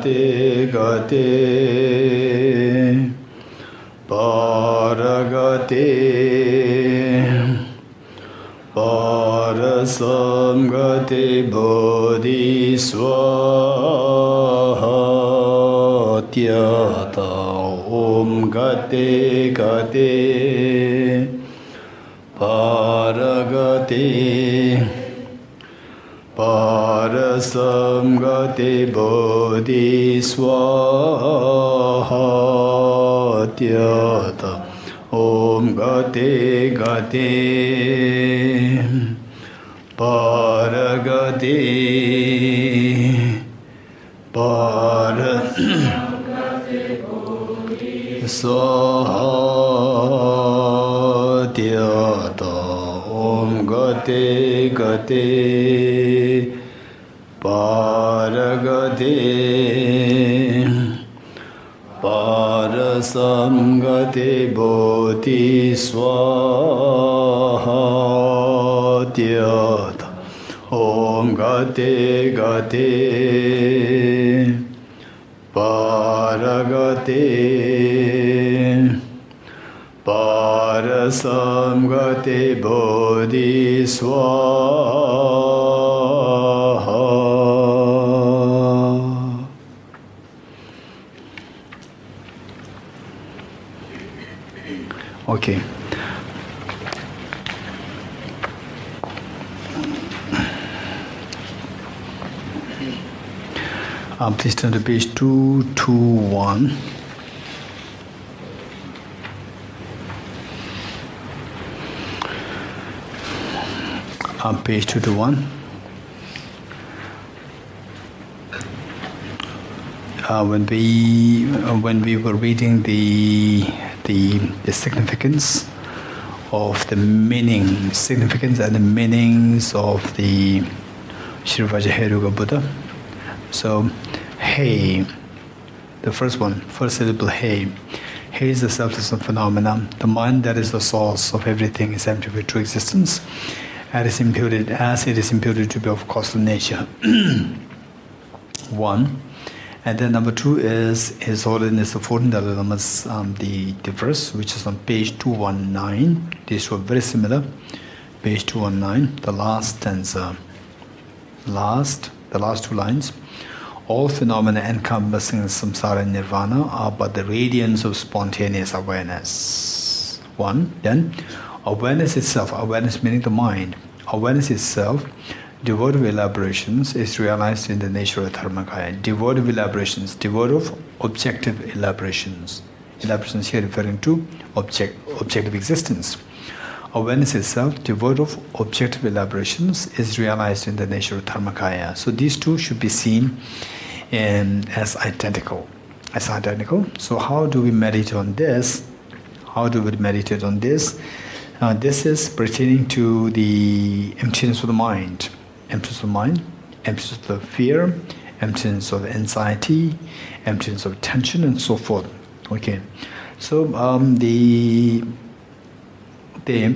gate gate paragate parasamgate bodhisvatyata om gate gate paragate parasamgate bodhisvatyata om gate gate paragate parasamgate om gate gate paragate parasamgate bodhisvatyata om gate gate paragate parasamgate bodhisvaha. Okay. Please turn to page 221. Page 221. When we were reading the significance of the significance and the meanings of the Sri Vajraheruka Buddha. So, hey, the first syllable, hey. Hey is the selfless phenomena. The mind that is the source of everything is empty of true existence, and is imputed to be of causal nature. One. And then number two is His Holiness the 14th Dalai Lama's the verse, which is on page 219. These were very similar. Page 219, the last stanza. The last two lines. All phenomena encompassing samsara and nirvana are but the radiance of spontaneous awareness. One. Then awareness itself, awareness meaning the mind. Awareness itself, devoid of elaborations, is realized in the nature of Dharmakaya. Devoid of elaborations, devoid of objective elaborations. Elaborations here referring to objective existence. Awareness itself, devoid of objective elaborations, is realized in the nature of Dharmakaya. So these two should be seen as identical. So how do we meditate on this? This is pertaining to the emptiness of the mind. Emptiness of the fear, emptiness of anxiety, emptiness of tension, and so forth. Okay. So there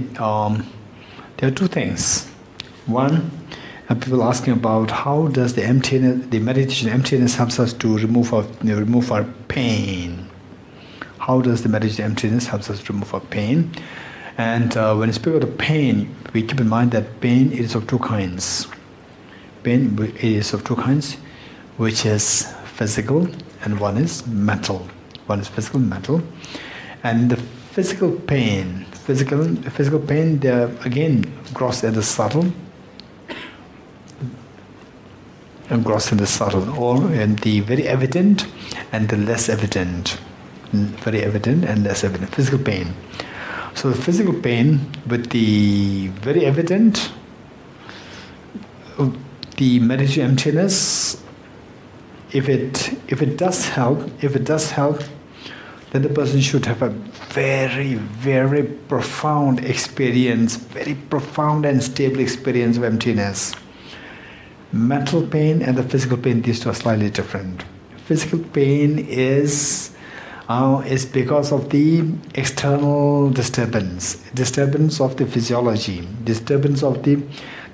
are two things. One, people asking about how does the meditation emptiness helps us to remove our pain. How does the meditation emptiness helps us to remove our pain? And when we speak of the pain, we keep in mind that pain is of two kinds. Pain is of two kinds, which is physical and one is mental. One is physical and mental. And the physical pain, they are again gross and the subtle. Or in the very evident and the less evident. Very evident and less evident. Physical pain. So the physical pain with the very evident, the meditation emptiness, if it does help, then the person should have a very, very profound experience, very profound and stable experience of emptiness. Mental pain and the physical pain, these two are slightly different. Physical pain is because of the external disturbance of the physiology, disturbance of the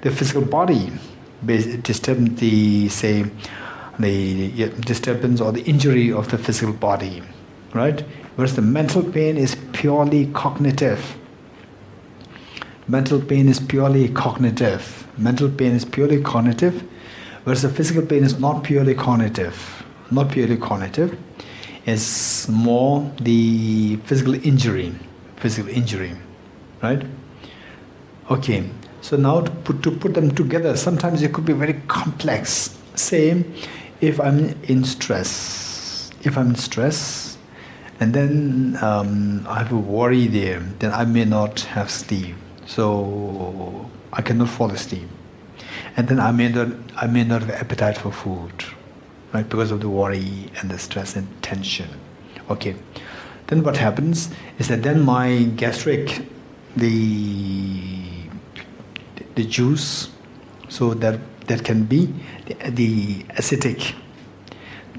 physical body, disturbance the disturbance or the injury of the physical body, right? Whereas the mental pain is purely cognitive. Mental pain is purely cognitive. Mental pain is purely cognitive, whereas the physical pain is not purely cognitive. Not purely cognitive. It's more the physical injury. Physical injury, right? Okay. So now to put them together, sometimes it could be very complex. Say, if I'm in stress, and then I have a worry there, then I may not have sleep. So I cannot fall asleep, and then I may not have appetite for food, right? Because of the worry and the stress and tension. Okay. Then what happens is that then my gastric, the juice, so that can be the acidic,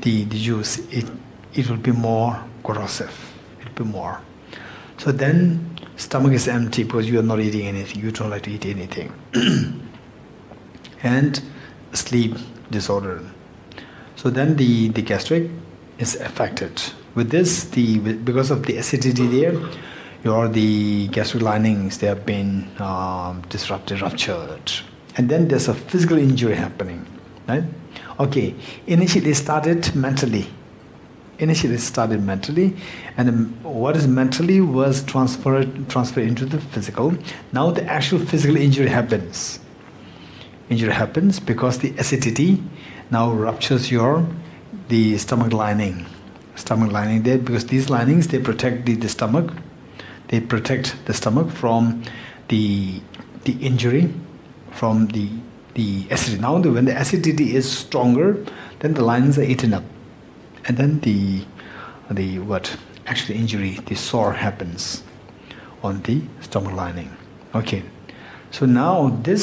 the juice, it will be more corrosive. It will be more. So then stomach is empty because you are not eating anything. You don't like to eat anything. And sleep disorder. So then the gastric is affected. With this, because of the acidity there, the gastric linings, they have been disrupted, ruptured. And then there's a physical injury happening, right? Okay, initially it started mentally. And what is mentally was transferred into the physical. Now the actual physical injury happens. Injury happens because the acidity now ruptures the stomach lining. Stomach lining there, because these linings, they protect the stomach. They protect the stomach from the injury, from the acidity. Now when the acidity is stronger, then the linings are eaten up, and then the actually injury, the sore happens on the stomach lining. Okay, so now there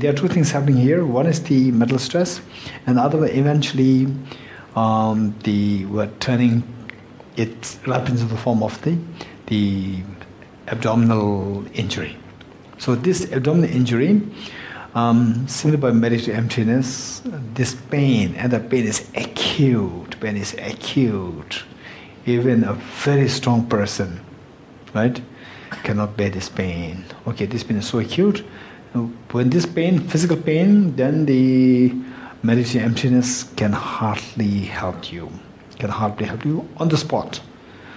are two things happening here. One is the mental stress, and the other one eventually turning, it happens in the form of the abdominal injury. So this abdominal injury, similar by meditative emptiness, this pain, and the pain is acute. Pain is acute. Even a very strong person, right, cannot bear this pain. Okay, this pain is so acute. When this pain, physical pain, then the meditative emptiness can hardly help you. On the spot.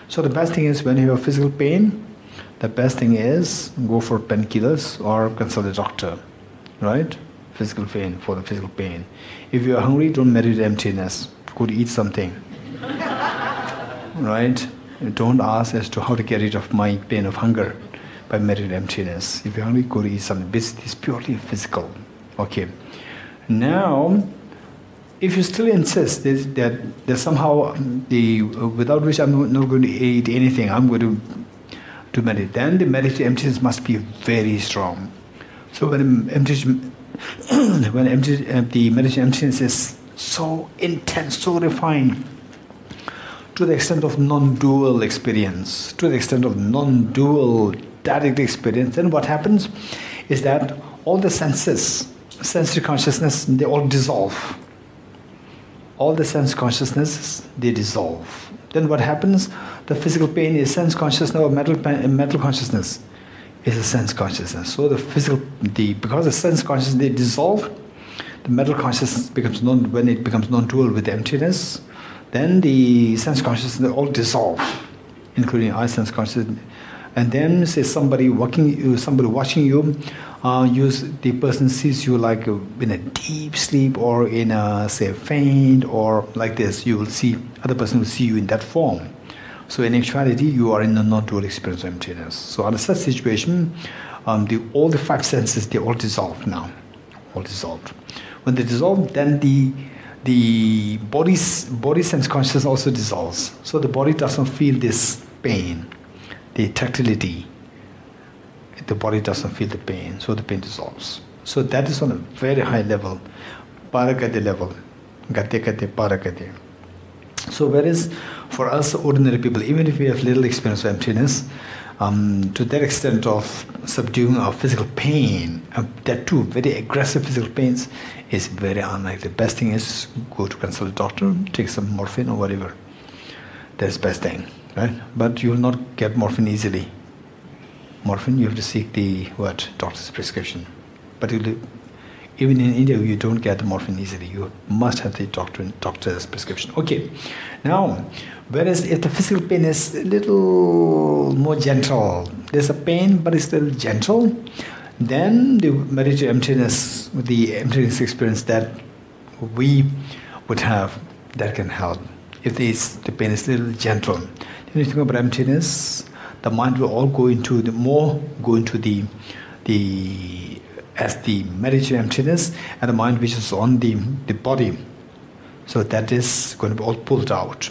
So the best thing is, when you have physical pain, the best thing is go for painkillers or consult a doctor, right? For the physical pain. If you are hungry, don't meditate emptiness. Go to eat something, right? Don't ask as to how to get rid of my pain of hunger by meditative emptiness. If you're hungry, go to eat something. It's purely physical. Okay. Now, if you still insist that there's somehow without which I'm not going to eat anything, I'm going to meditate, then the meditative emptiness must be very strong. So when the meditative emptiness is so intense, so refined, to the extent of non-dual experience, to the extent of non-dual direct experience, then what happens is that all the senses, sensory consciousness, they all dissolve. All the sense consciousnesses, they dissolve. Then what happens? The physical pain is sense consciousness, or mental consciousness is a sense consciousness. So because the sense consciousness, they dissolve, the mental consciousness when it becomes non-dual with the emptiness, then the sense consciousness, they all dissolve, including eye sense consciousness. And then, say somebody watching you, the person sees you like in a deep sleep or in a, say, faint or like this, you will see, other person will see you in that form. So in actuality, you are in a non-dual experience of emptiness. So under such situation, all the five senses, they all dissolve now. All dissolved. When they dissolve, then the body sense consciousness also dissolves. So the body does not feel this pain. The tactility, the body doesn't feel the pain, so the pain dissolves. So that is on a very high level, paragati level, gate paragati. So whereas for us ordinary people, even if we have little experience of emptiness, to that extent of subduing our physical pain, that too, very aggressive physical pains, is very unlikely. The best thing is go to consult a doctor, take some morphine or whatever. That's the best thing, right? But you will not get morphine easily. Morphine, you have to seek the doctor's prescription. Particularly, even in India, you don't get the morphine easily. You must have the doctor's prescription. Okay. Now, whereas if the physical pain is a little more gentle, there's a pain, but it's still gentle, then the meditative emptiness, the emptiness experience that we would have, that can help. If the pain is a little gentle, then you think about emptiness, the mind will all go into the as the meditative emptiness, and the mind which is on the body. So that is going to be all pulled out.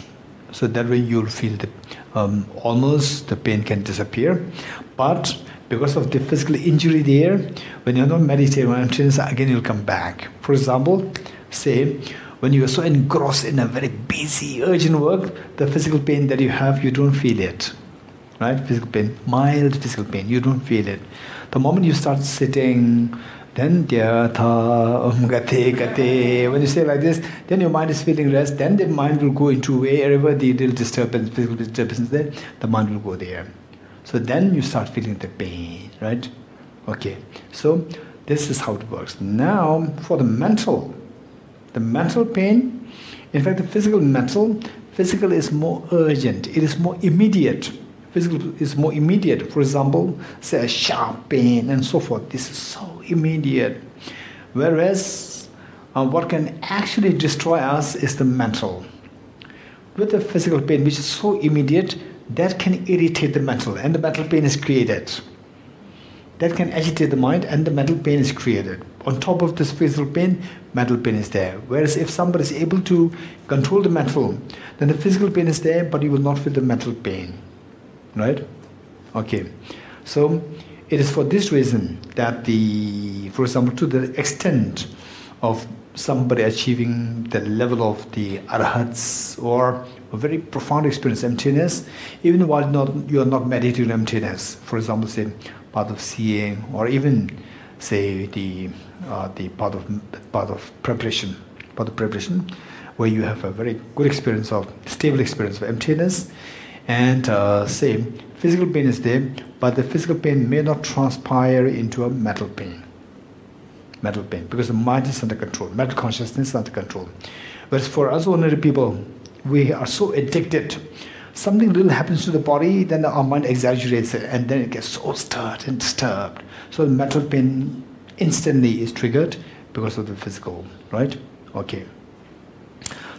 So that way you'll feel that almost the pain can disappear. But because of the physical injury there, when you're not meditating on emptiness, again you'll come back. For example, say when you are so engrossed in a very busy, urgent work, the physical pain that you have, you don't feel it. Right? Physical pain, mild physical pain, you don't feel it. The moment you start sitting, then gate. When you say like this, then your mind is feeling rest, then the mind will go into wherever the little disturbance, physical disturbance is there, the mind will go there. So then you start feeling the pain, right? Okay, so this is how it works. Now, for the mental pain, in fact the physical is more urgent, it is more immediate. Physical is more immediate. For example, say a sharp pain and so forth. This is so immediate. Whereas what can actually destroy us is the mental. With the physical pain, which is so immediate, that can irritate the mental, and the mental pain is created. That can agitate the mind, and the mental pain is created. On top of this physical pain, mental pain is there. Whereas if somebody is able to control the mental, then the physical pain is there, but you will not feel the mental pain. Right? Okay. So it is for this reason that for example, to the extent of somebody achieving the level of the arhats or a very profound experience emptiness, even while you are not meditating emptiness, for example, say part of seeing, or even say the part of preparation, where you have a very good experience of stable experience of emptiness. And say physical pain is there, but the physical pain may not transpire into a mental pain, because the mind is under control, mental consciousness is under control. Whereas for us ordinary people, we are so addicted. Something little happens to the body, then our mind exaggerates it, and then it gets so stirred and disturbed. So the mental pain instantly is triggered because of the physical, right? Okay.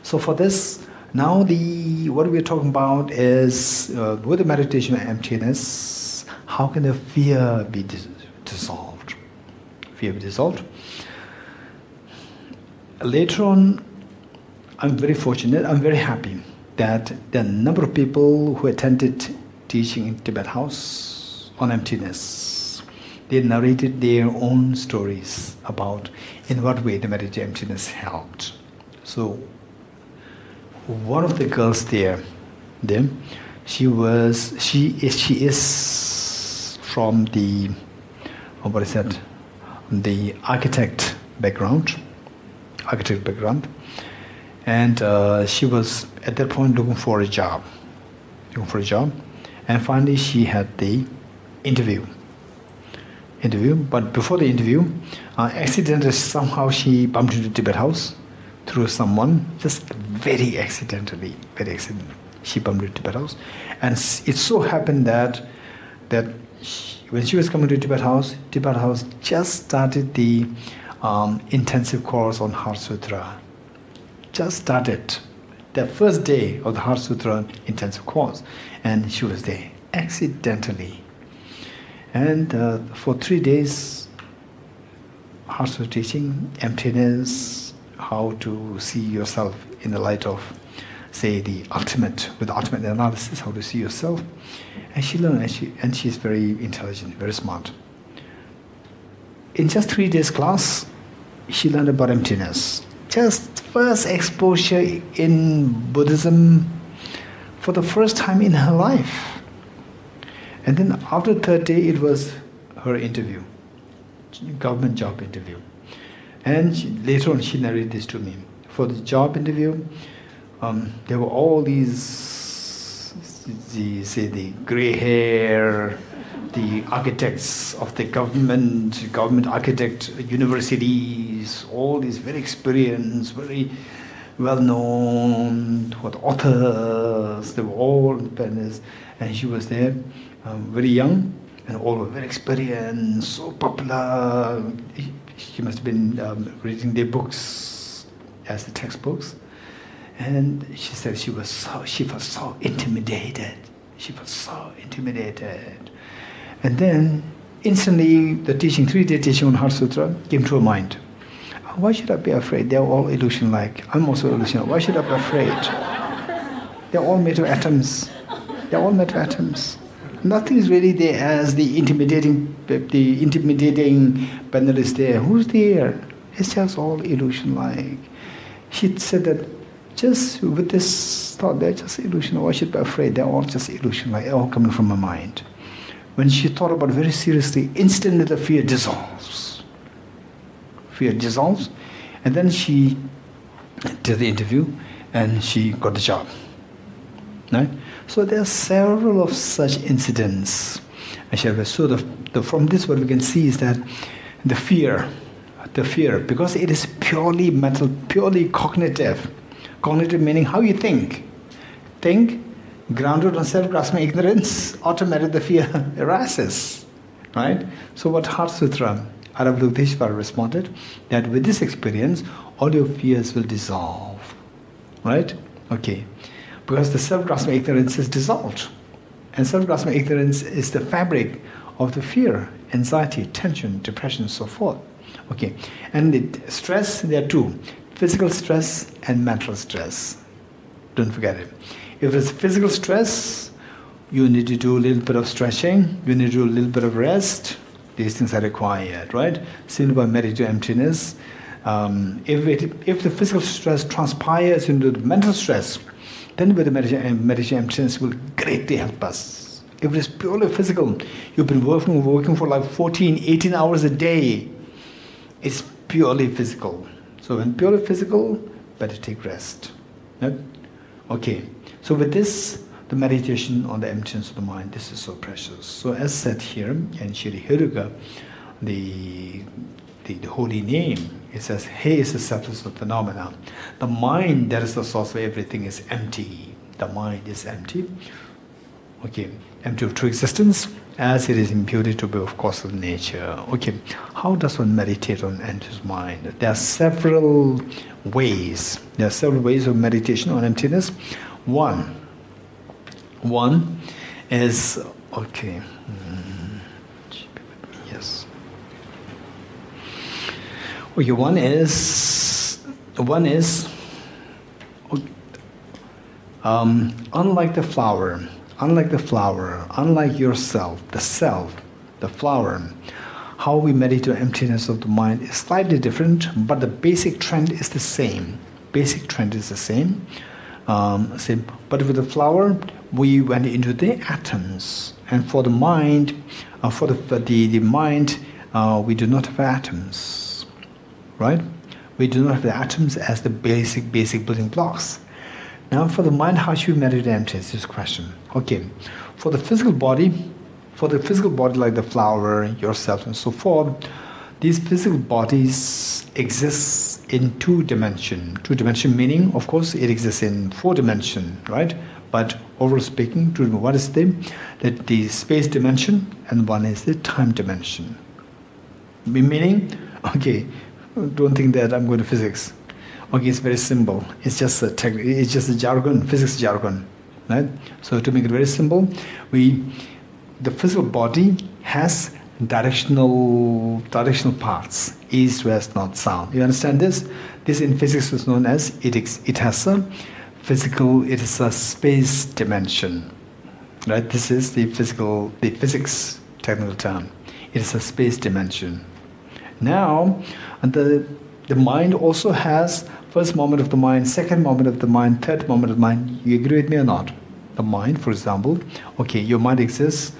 So for this, now what we're talking about is, with the meditation of emptiness, how can the fear be dissolved? Fear be dissolved. Later on, I'm very fortunate, I'm very happy that the number of people who attended teaching in Tibet House on emptiness, they narrated their own stories about in what way the meditation emptiness helped. So, one of the girls there, she is from the the architect background, and she was at that point looking for a job, and finally she had the interview. But before the interview, accidentally somehow she bumped into Tibet House through someone, just very accidentally, she bumped into Tibet House. And it so happened that when she was coming to Tibet House just started the intensive course on Heart Sutra. Just started the first day of the Heart Sutra intensive course, and she was there accidentally. And for 3 days, Heart Sutra teaching, emptiness, how to see yourself in the light of, say, the ultimate, with the ultimate analysis, how to see yourself. And she learned, and she's very intelligent, very smart. In just 3 days class, she learned about emptiness. Just first exposure in Buddhism for the first time in her life. And then after the third day, it was her interview, government job interview. And later on, she narrated this to me. For the job interview, there were all these, the gray hair, the architects of the government architect universities, all these very experienced, very well-known authors. They were all independent, and she was there, very young, and all were very experienced, so popular. She must have been reading their books as the textbooks, and she said she felt so intimidated. She felt so intimidated. And then, instantly, the teaching, 3-day teaching on Heart Sutra came to her mind. Why should I be afraid? They're all illusion-like. I'm also illusion. Why should I be afraid? They're all made of atoms. They're all made of atoms. Nothing is really there as the intimidating panel is there. Who's there? It's just all illusion-like. She said that just with this thought, they're just illusion. Why should I be afraid? They're all just illusion-like. They're all coming from her mind. When she thought about it very seriously, instantly the fear dissolves. Fear dissolves, and then she did the interview, and she got the job. Right? So there are several of such incidents. So from this, what we can see is that the fear, because it is purely mental, purely cognitive. Cognitive meaning how you think. Grounded on self-grasping ignorance, automatically the fear arises. Right? So what Heart Sutra, Aravadukdeshvara responded, that with this experience, all your fears will dissolve. Right? Okay. Because the self-grasping ignorance is dissolved. And self-grasping ignorance is the fabric of the fear, anxiety, tension, depression, so forth. Okay. And the stress, there are two. Physical stress and mental stress. Don't forget it. If it's physical stress, you need to do a little bit of stretching, you need to do a little bit of rest. These things are required, right? Similar by meditative emptiness. If the physical stress transpires into the mental stress, then with the meditative emptiness will greatly help us. If it is purely physical, you've been working for like 14, 18 hours a day, it's purely physical. So when purely physical, better take rest. Right? Okay. So with this, the meditation on the emptiness of the mind, this is so precious. So as said here in Shri Hiruga, the holy name, it says, He is the substance of phenomena. The mind, that is the source of everything, is empty. The mind is empty. Okay, empty of true existence, as it is imputed to be of cause of nature. Okay, how does one meditate on emptiness of mind? There are several ways. There are several ways of meditation on emptiness. One is, okay, yes. Okay, one is, unlike the flower, unlike yourself, the self, the flower, how we meditate on emptiness of the mind is slightly different, but the basic trend is the same. But with the flower, we went into the atoms, and for the mind, the mind, we do not have atoms, right? We do not have the atoms as the basic building blocks. Now, for the mind, how should we meditate emptiness? This question. Okay, for the physical body like the flower, yourself, and so forth, these physical bodies exist in two dimension. Two dimension meaning, of course, it exists in 4 dimension, right? But overall speaking, what is the space dimension, and one is the time dimension. Meaning, okay, don't think that I'm going to physics. Okay, it's very simple. It's just a jargon, physics jargon, right? So to make it very simple, the physical body has directional parts, east, west, north, south. You understand this? This in physics is known as it has a physical. It is a space dimension, right? This is the physics technical term. It is a space dimension. Now, the mind also has first moment of the mind, second moment of the mind, third moment of the mind. You agree with me or not? The mind, for example, okay, your mind exists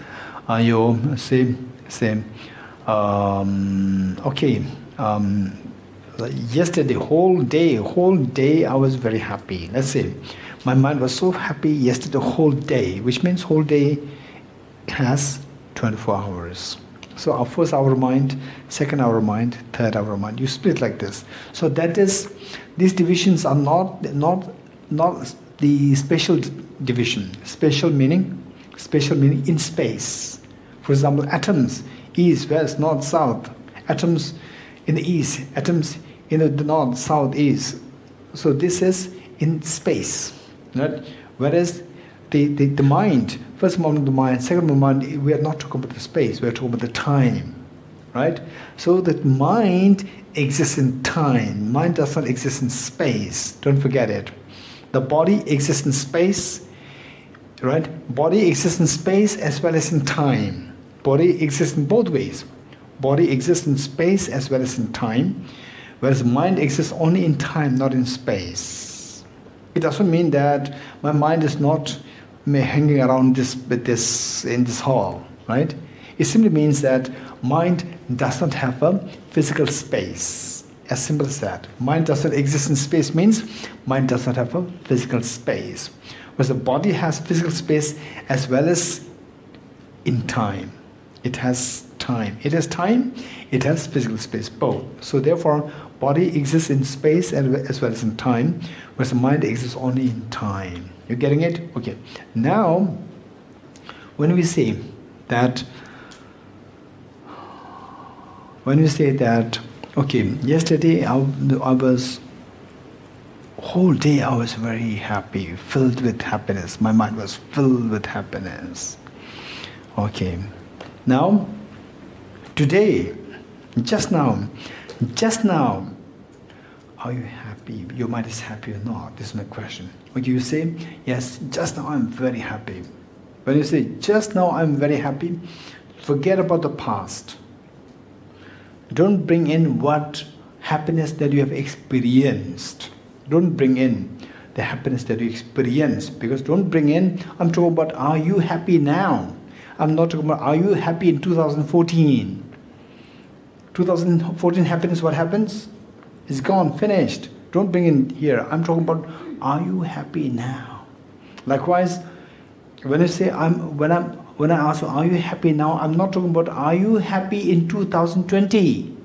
You say, okay, yesterday, whole day I was very happy. Let's say, my mind was so happy yesterday, whole day, which means whole day has 24 hours. So our first hour mind, second hour mind, third hour mind. You split like this. So that is, these divisions are not the special division. Special meaning in space. For example, atoms, east, west, north, south. Atoms in the east, atoms in the north, south, east. So this is in space, right? Whereas the mind, first moment of the mind, second moment of the mind, we are not talking about the space, we are talking about the time, right? So that mind exists in time. Mind does not exist in space. Don't forget it. The body exists in space, right? Body exists in space as well as in time. Body exists in both ways. Body exists in space as well as in time, whereas mind exists only in time, not in space. It doesn't mean that my mind is not hanging around in this hall, right? It simply means that mind does not have a physical space. As simple as that. Mind does not exist in space means mind does not have a physical space. Whereas the body has physical space as well as in time. It has time. It has time, it has physical space, both. So therefore, body exists in space as well as in time, whereas the mind exists only in time. You're getting it? Okay. Now, when we say that, okay, yesterday I was, whole day I was very happy, filled with happiness. My mind was filled with happiness. Okay. Now, today, just now, are you happy? Your mind is happy or not? This is my question. Okay, you say, yes, just now I'm very happy. When you say, just now I'm very happy, forget about the past. Don't bring in what happiness that you have experienced. Don't bring in the happiness that you experience. Because don't bring in, I'm talking about, are you happy now? I'm not talking about, are you happy in 2014? 2014 happiness, what happens? It's gone, finished. Don't bring in here. I'm talking about, are you happy now? Likewise, when I say when I ask you, are you happy now? I'm not talking about, are you happy in 2020?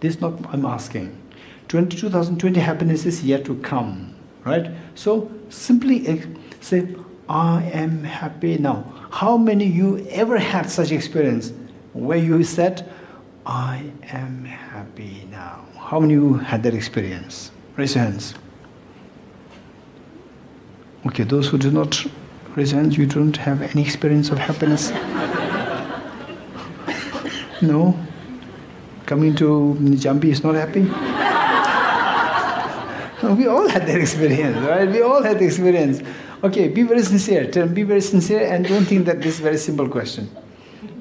This is not what I'm asking. 2020 happiness is yet to come, right? So simply say, I am happy now. How many of you ever had such experience where you said, I am happy now? How many of you had that experience? Raise your hands. Okay, those who do not raise your hands, you don't have any experience of happiness? No? Coming to Jambi is not happy? No, we all had that experience, right? We all had the experience. Okay, be very sincere. Be very sincere and don't think that this is a very simple question.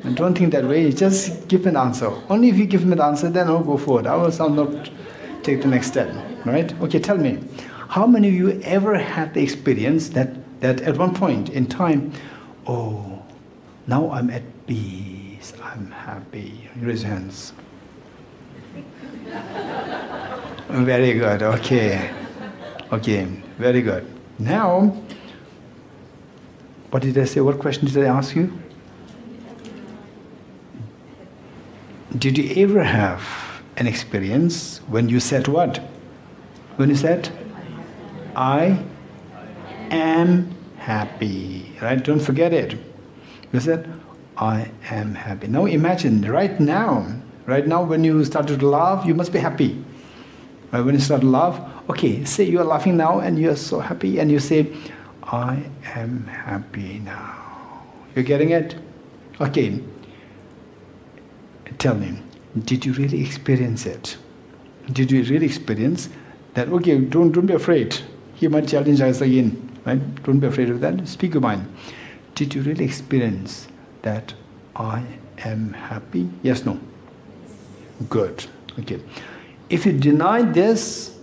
And don't think that way. Just give an answer. Only if you give me the answer, then I'll go forward. I will not take the next step, right? Okay, tell me. How many of you ever had the experience that at one point in time, oh, now I'm at peace, I'm happy? Raise your hands. Very good, okay. Okay, very good. Now, what did I say? What question did I ask you? Did you ever have an experience when you said what? When you said, I am happy, right? Don't forget it. You said, I am happy. Now imagine, right now when you started to laugh, you must be happy. Right? When you start to laugh, okay, say you are laughing now and you are so happy and you say, I am happy now. You're getting it? Okay. Tell me, did you really experience it? Did you really experience that? Okay, don't be afraid. He might challenge us again, right? Don't be afraid of that. Speak your mind. Did you really experience that I am happy? Yes, no? Good. Okay. If you deny this,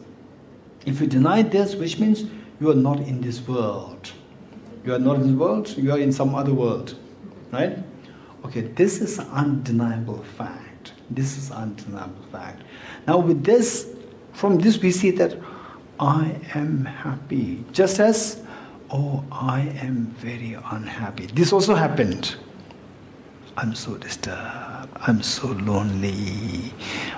which means you are not in this world. You are not in this world, you are in some other world, right? Okay, this is undeniable fact. This is undeniable fact. Now with this, from this we see that I am happy. Just as, oh, I am very unhappy. This also happened. I'm so disturbed. I'm so lonely.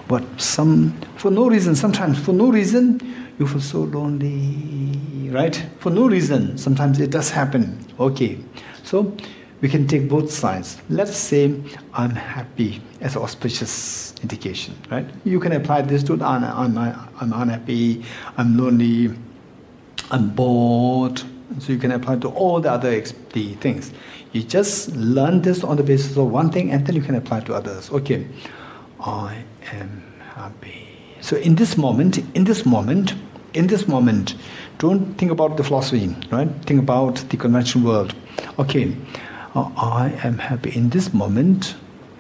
For no reason, sometimes for no reason, you feel so lonely, right? For no reason, sometimes it does happen. Okay, so we can take both sides. Let's say I'm happy as an auspicious indication, right? You can apply this to I'm unhappy, I'm lonely, I'm bored. So you can apply to all the other the things. You just learn this on the basis of one thing, and then you can apply to others. Okay, I am happy. So in this moment, don't think about the philosophy, right? Think about the conventional world. Okay, I am happy in this moment.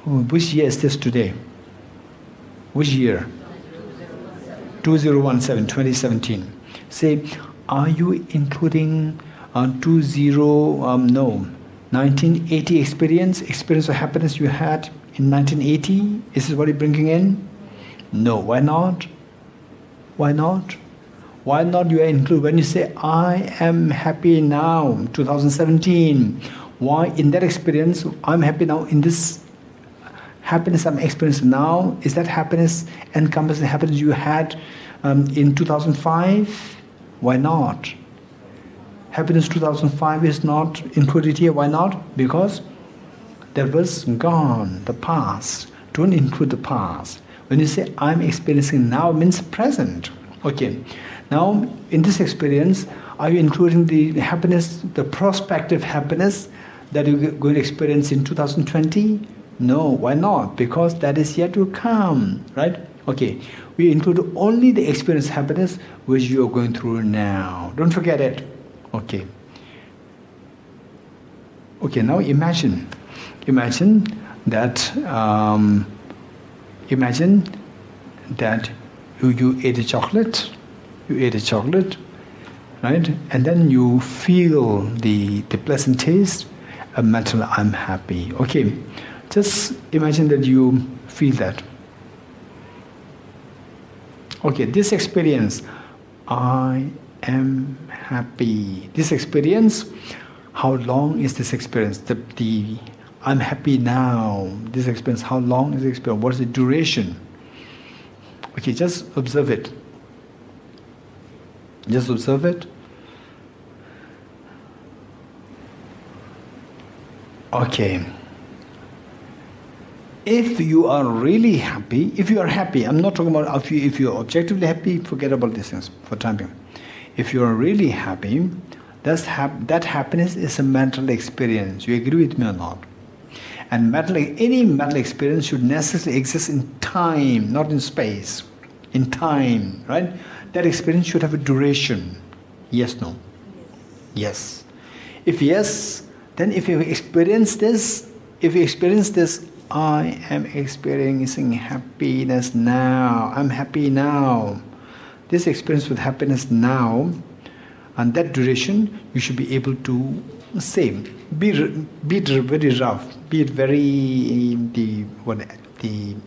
Which year is this today? Which year? 2017. Say, are you including 1980 experience of happiness you had in 1980? Is this what you're bringing in? No. Why not? Why not? Why not you include, when you say, I am happy now, 2017, why in that experience, I'm happy now, in this happiness I'm experiencing now, is that happiness encompassing happiness you had in 2005? Why not? Happiness 2005 is not included here. Why not? Because that was gone, the past. Don't include the past. When you say I'm experiencing now, it means present. Okay. Now, in this experience, are you including the happiness, the prospective happiness that you're going to experience in 2020? No. Why not? Because that is yet to come, right? Okay. We include only the experience happiness which you are going through now. Don't forget it. Okay. Okay, now imagine that you ate a chocolate. You ate a chocolate, right? And then you feel the pleasant taste, mentally I'm happy. Okay, just imagine that you feel that. Okay, this experience, I am happy. This experience, how long is this experience? The I'm happy now. This experience, how long is the experience? What is the duration? Okay, just observe it. Just observe it. Okay. If you are really happy, if you are happy, I'm not talking about if you're objectively happy, forget about these things for time being. If you are really happy, that happiness is a mental experience. You agree with me or not? And any mental experience should necessarily exist in time, not in space. In time, right? That experience should have a duration. Yes, no? Yes. If yes, then if you experience this, I am experiencing happiness now. I'm happy now. This experience with happiness now, and that duration, you should be able to say, be it very rough, be it very the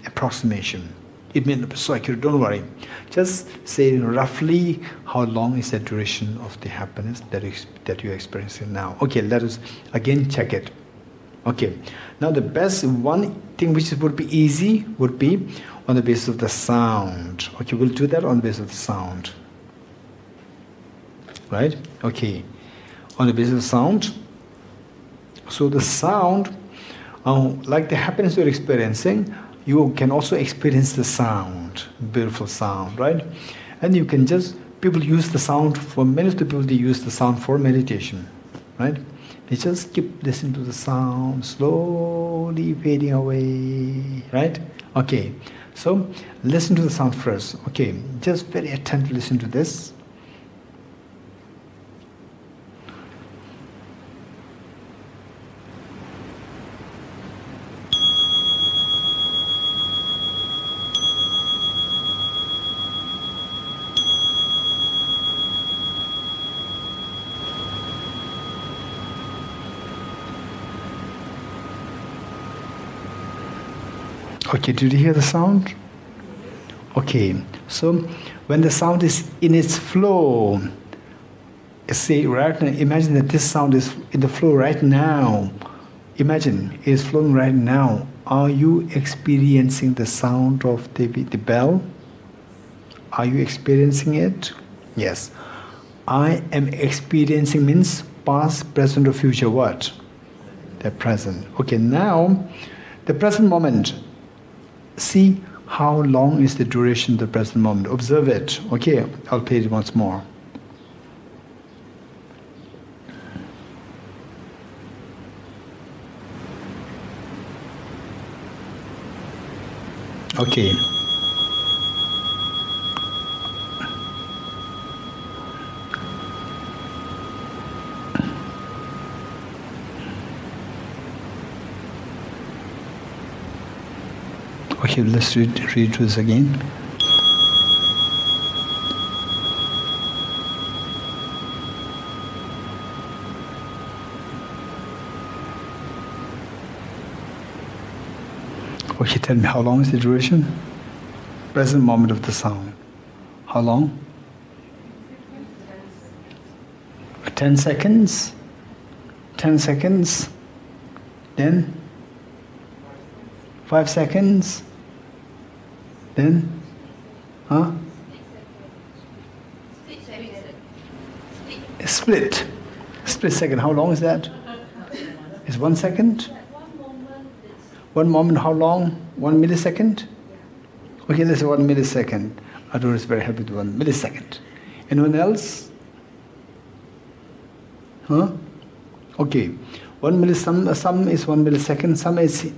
approximation. It may not be so accurate, don't worry. Just say roughly how long is the duration of the happiness that you're experiencing now. Okay, let us again check it. Okay, now the best one thing which would be easy would be on the basis of the sound. Okay, we'll do that on the basis of the sound. Right? Okay, on the basis of sound. So the sound, like the happiness you're experiencing, you can also experience the sound, beautiful sound, right? And you can people use the sound, for many of the people they use the sound for meditation, right? They just keep listening to the sound, slowly fading away, right? Okay, so listen to the sound first. Okay, just very attentively listen to this. Okay, did you hear the sound? Okay, so when the sound is in its flow, say right now, imagine that this sound is in the flow right now. Imagine it is flowing right now. Are you experiencing the sound of the bell? Are you experiencing it? Yes. I am experiencing means past, present, or future. What? The present. Okay, now the present moment. See how long is the duration of the present moment. Observe it. Okay, I'll play it once more. Okay. Okay, let's read this again. Okay, tell me, how long is the duration? Present moment of the sound. How long? 10 seconds? 10 seconds? Then? 5 seconds? Then? Huh? Split. Split second. How long is that? Is 1 second? 1 moment, how long? 1 millisecond? Okay, let's say 1 millisecond. Ador is very happy with 1 millisecond. Anyone else? Huh? Okay. 1 millisecond, some is 1 millisecond, some is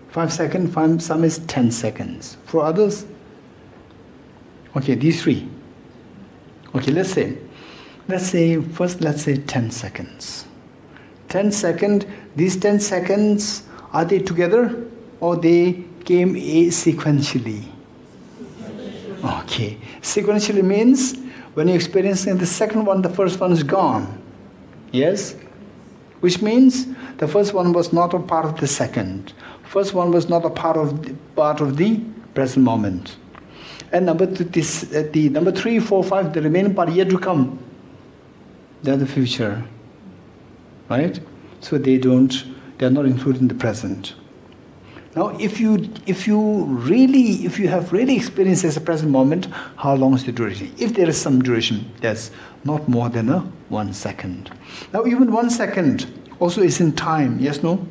5 seconds, some is 10 seconds. For others? Okay, these three. Okay, let's say first, let's say 10 seconds. 10 seconds, these 10 seconds, are they together or they came sequentially? Okay. Sequentially means when you're experiencing the second one, the first one is gone. Yes? Which means the first one was not a part of the second. First one was not a part of the present moment. And number 3, 4, 5, the remaining part yet to come. They're the future. Right? So they are not included in the present. Now, if you have really experienced as a present moment, how long is the duration? If there is some duration, that's not more than 1 second. Now, even 1 second also is in time. Yes, no?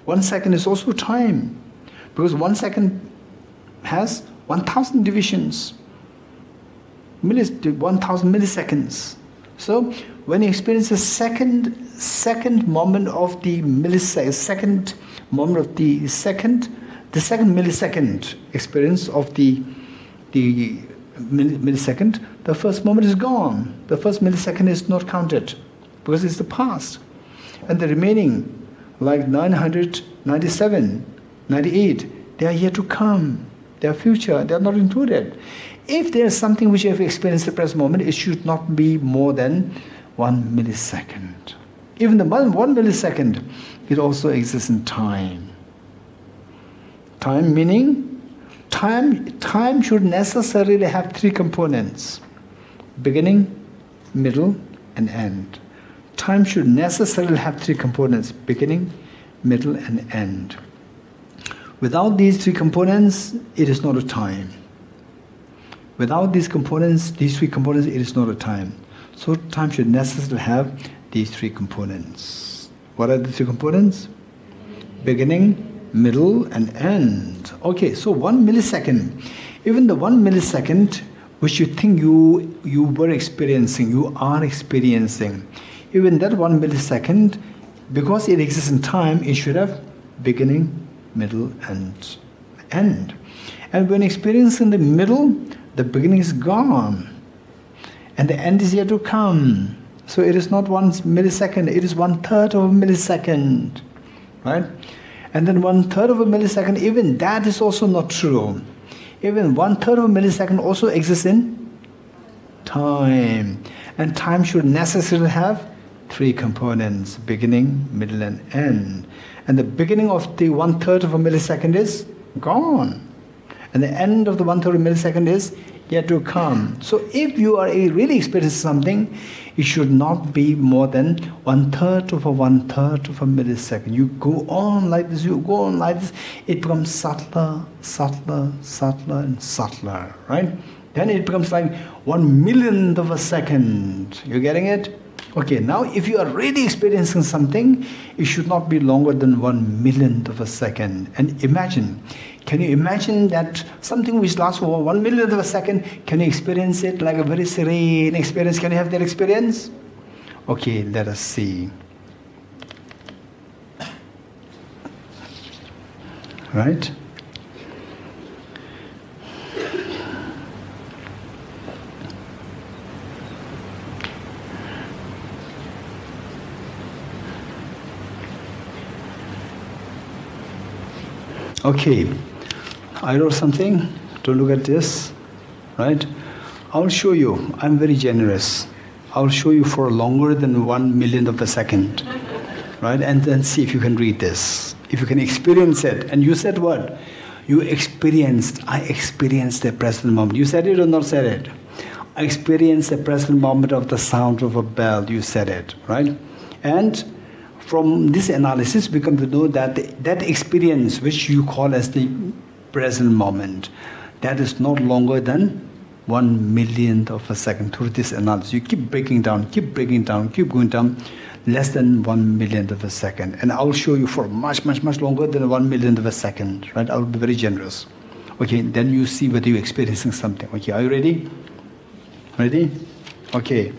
1 second is also time, because 1 second has 1,000 divisions, 1,000 milliseconds. So, when you experience the second moment of the millisecond, second millisecond experience of the millisecond, the first moment is gone. The first millisecond is not counted because it's the past. And the remaining, like 997, 98, they are yet to come. They are future. They are not included. If there is something which you have experienced at the present moment, it should not be more than 1 millisecond. Even the 1 millisecond, it also exists in time. Time meaning, time should necessarily have 3 components: beginning, middle, and end. Time should necessarily have 3 components: beginning, middle, and end. Without these 3 components, it is not a time. Without these components, these 3 components, it is not a time. So time should necessarily have these 3 components. What are the 3 components? Beginning, middle, and end. Okay, so 1 millisecond. Even the 1 millisecond, which you think you were experiencing, you are experiencing, even that 1 millisecond, because it exists in time, it should have beginning, middle, and end. And when experiencing the middle, the beginning is gone, and the end is yet to come. So it is not 1 millisecond, it is 1/3 of a millisecond, right? And then 1/3 of a millisecond, even that is also not true. Even 1/3 of a millisecond also exists in time. And time should necessarily have three components: beginning, middle, and end. And the beginning of the 1/3 of a millisecond is gone. And the end of the 1/3 of a millisecond is yet to come. So if you are really experiencing something, it should not be more than 1/3 of a 1/3 of a millisecond. You go on like this, you go on like this, it becomes subtler, subtler, subtler, and subtler, right? Then it becomes like 1/1,000,000th of a second. You getting it? Okay, now if you are really experiencing something, it should not be longer than 1/1,000,000th of a second. And imagine, can you imagine that something which lasts for 1/1,000,000th of a second, can you experience it like a very serene experience? Can you have that experience? Okay, let us see. Right? Okay, I wrote something. Don't look at this, right? I'll show you. I'm very generous. I'll show you for longer than 1/1,000,000th of a second, right? And then see if you can read this, if you can experience it. And you said what? You experienced. I experienced the present moment. You said it or not said it? I experienced the present moment of the sound of a bell. You said it, right? And from this analysis, we come to know that that experience, which you call as the present moment, that is not longer than 1/1,000,000th of a second. Through this analysis, you keep breaking down, keep breaking down, keep going down, less than 1/1,000,000th of a second. And I'll show you for much, much, much longer than 1/1,000,000th of a second, right? I'll be very generous. Okay, then you see whether you're experiencing something. Okay, are you ready? Ready? Okay.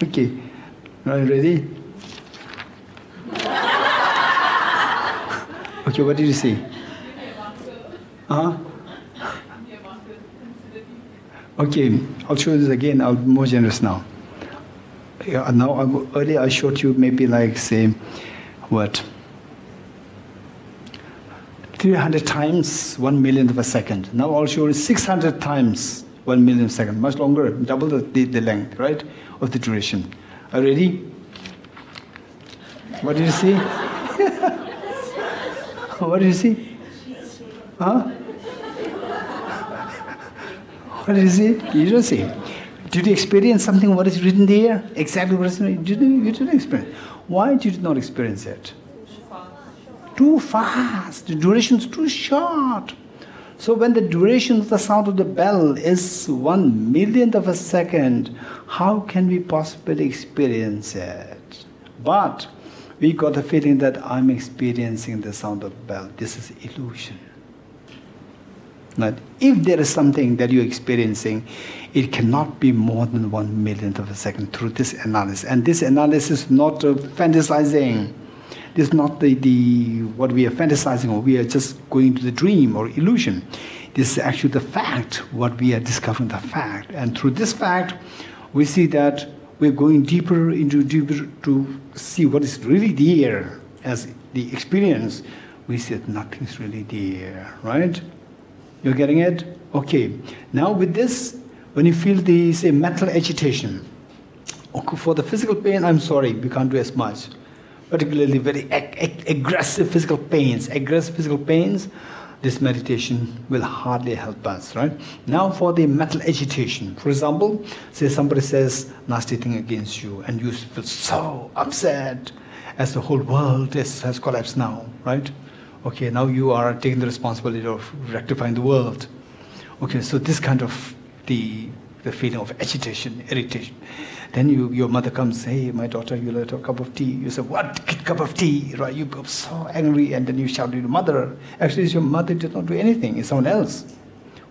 Okay, are you ready? Okay, what did you see? Okay, I'll show you this again. I'll be more generous now. Yeah, now, earlier I showed you maybe like, say, what? 300 times 1/1,000,000th of a second. Now I'll show you 600 times 1/1,000,000th of a second. Much longer, double the length, right, of the duration. Are you ready? What did you see? What did you see? Huh? What did you see? You don't see. Did you experience something what is written there? Exactly what is written? You didn't experience. Why did you not experience it? Too fast. The duration is too short. So when the duration of the sound of the bell is 1/1,000,000th of a second, how can we possibly experience it? But we got the feeling that I'm experiencing the sound of the bell. This is illusion. Right? If there is something that you're experiencing, it cannot be more than 1/1,000,000th of a second through this analysis. And this analysis is not fantasizing. This is not what we are fantasizing, or we are just going to the dream or illusion. This is actually the fact, what we are discovering the fact. And through this fact, we see that we're going deeper to see what is really there as the experience. We see that nothing's really there, right? You're getting it? Okay. Now with this, when you feel the, say, mental agitation, okay, for the physical pain, I'm sorry, we can't do as much. Particularly very aggressive physical pains, this meditation will hardly help us, right? Now for the mental agitation, for example, say somebody says nasty thing against you and you feel so upset as the whole world has collapsed now, right? Okay, now you are taking the responsibility of rectifying the world. Okay, so this kind of the feeling of agitation, irritation. Then your mother comes, hey, my daughter, you let a cup of tea. You say, what cup of tea? Right? You become so angry, and then you shout to your mother. Actually, your mother did not do anything. It's someone else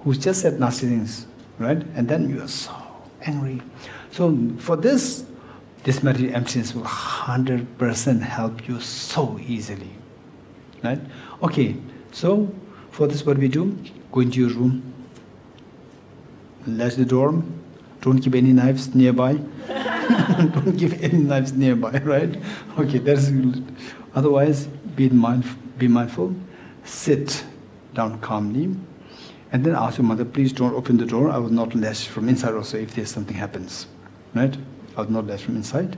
who just said nasty things, right? And then you are so angry. So for this meditation emptiness will 100% help you so easily, right? Okay, so for this, what we do? Go into your room, latch the door. Don't keep any knives nearby. Don't keep any knives nearby, right? Okay, that's good. Otherwise, be mindful. Sit down calmly. And then ask your mother, please don't open the door. I will not latch from inside also if there's something happens. right? I was not left from inside.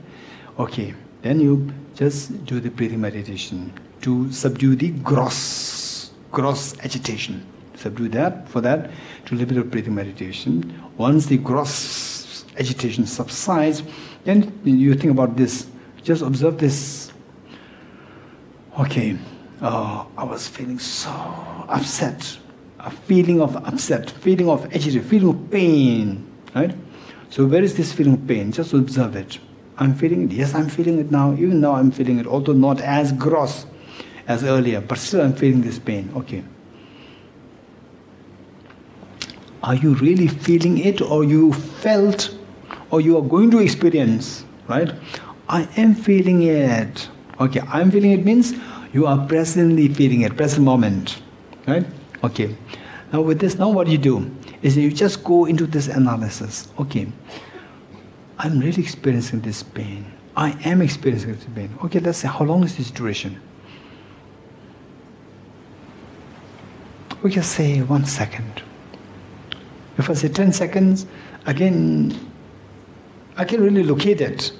Okay, then you just do the breathing meditation to subdue the gross agitation. Subdue that. For that, to a little bit of breathing meditation. Once the gross agitation subsides, then you think about this. Just observe this. Okay, I was feeling so upset. A feeling of upset, feeling of agitation, feeling of pain, right? So where is this feeling of pain? Just observe it. I'm feeling it. Yes, I'm feeling it now. Even now I'm feeling it, although not as gross as earlier, but still I'm feeling this pain. Okay. Are you really feeling it, or you felt, or you are going to experience, right? I am feeling it. Okay, I'm feeling it means you are presently feeling it, present moment, right? Okay. Now with this, now what you do is you just go into this analysis. Okay. I'm really experiencing this pain. I am experiencing this pain. Okay, let's say, how long is this duration? We can say 1 second. If I say 10 seconds, again, I can really locate it.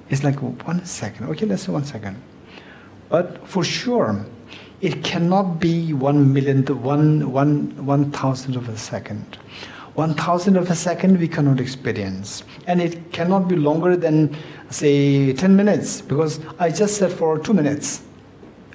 It's like 1 second. Okay, let's say 1 second. But for sure, it cannot be 1,000th of a second. 1,000th of a second we cannot experience. And it cannot be longer than, say, 10 minutes, because I just said for 2 minutes.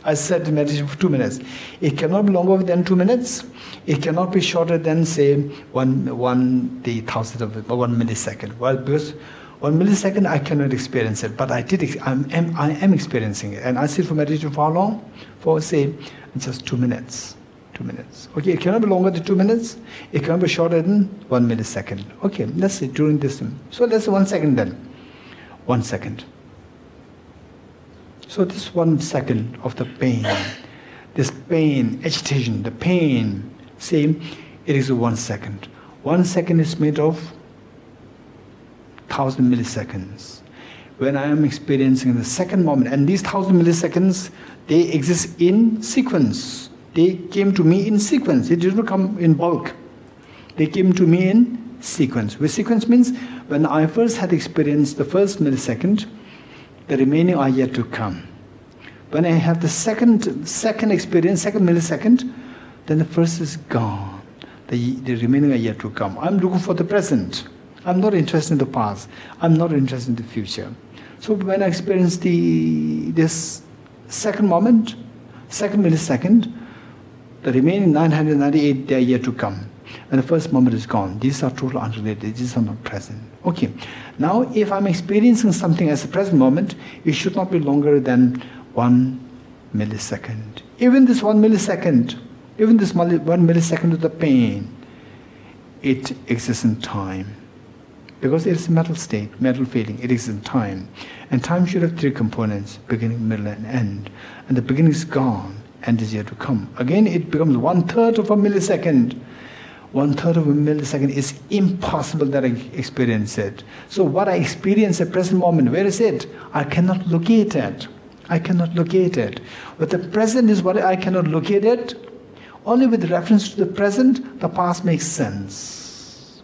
I said the meditation for 2 minutes. It cannot be longer than 2 minutes. It cannot be shorter than, say, 1,000th of 1 millisecond. Well, because 1 millisecond I cannot experience it, but I am experiencing it. And I sit for meditation for how long? For, say, just 2 minutes. 2 minutes. Okay, it cannot be longer than 2 minutes. It cannot be shorter than 1 millisecond. Okay, let's say during this. So let's say 1 second then. 1 second. So this 1 second of the pain, this pain, agitation, the pain, same, it is 1 second. 1 second is made of 1,000 milliseconds. When I am experiencing the second moment, and these 1,000 milliseconds, they exist in sequence. They came to me in sequence. It did not come in bulk. They came to me in sequence. Which sequence means when I first had experienced the first millisecond, the remaining are yet to come. When I have the second experience, second millisecond, then the first is gone. The remaining are yet to come. I'm looking for the present. I'm not interested in the past. I'm not interested in the future. So when I experience this second moment, second millisecond, the remaining 998, they are yet to come. And the first moment is gone. These are totally unrelated. These are not present. Okay. Now, if I'm experiencing something as a present moment, it should not be longer than 1 millisecond. Even this 1 millisecond, even this 1 millisecond of the pain, it exists in time. Because it is a mental state, mental feeling, it exists in time. And time should have 3 components, beginning, middle, and end. And the beginning is gone, end is yet to come. Again, it becomes 1/3 of a millisecond. 1/3 of a millisecond is impossible that I experience it. So what I experience at present moment, where is it? I cannot locate it. I cannot locate it. But the present is what I cannot locate it. Only with reference to the present, the past makes sense.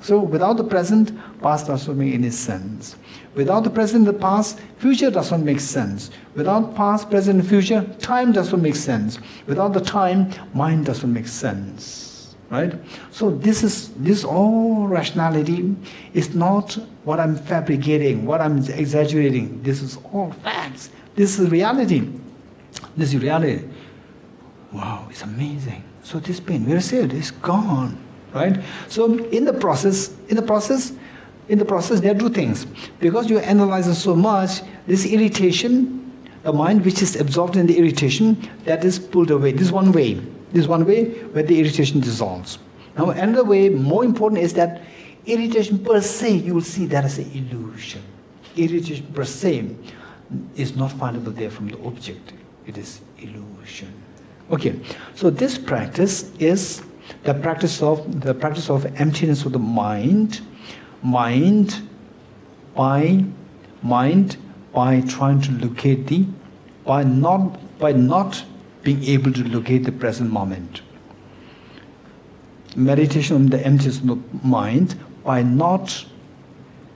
So without the present, past does not make any sense. Without the present, the past, future does not make sense. Without past, present, and future, time does not make sense. Without the time, mind does not make sense. Right? So this all rationality is not what I'm fabricating, what I'm exaggerating. This is all facts. This is reality. This is reality. Wow, it's amazing. So this pain, where is it? It's gone. Right? So in the process, there are 2 things. Because you analyze it so much, this irritation, the mind which is absorbed in the irritation, that is pulled away. This is one way. This is one way where the irritation dissolves. Now another way, more important, is that irritation per se, you will see that as an illusion. Irritation per se is not findable there from the object. It is illusion. Okay, so this practice is the practice of emptiness of the mind by trying to locate by not being able to locate the present moment. Meditation on the emptiness of the mind by not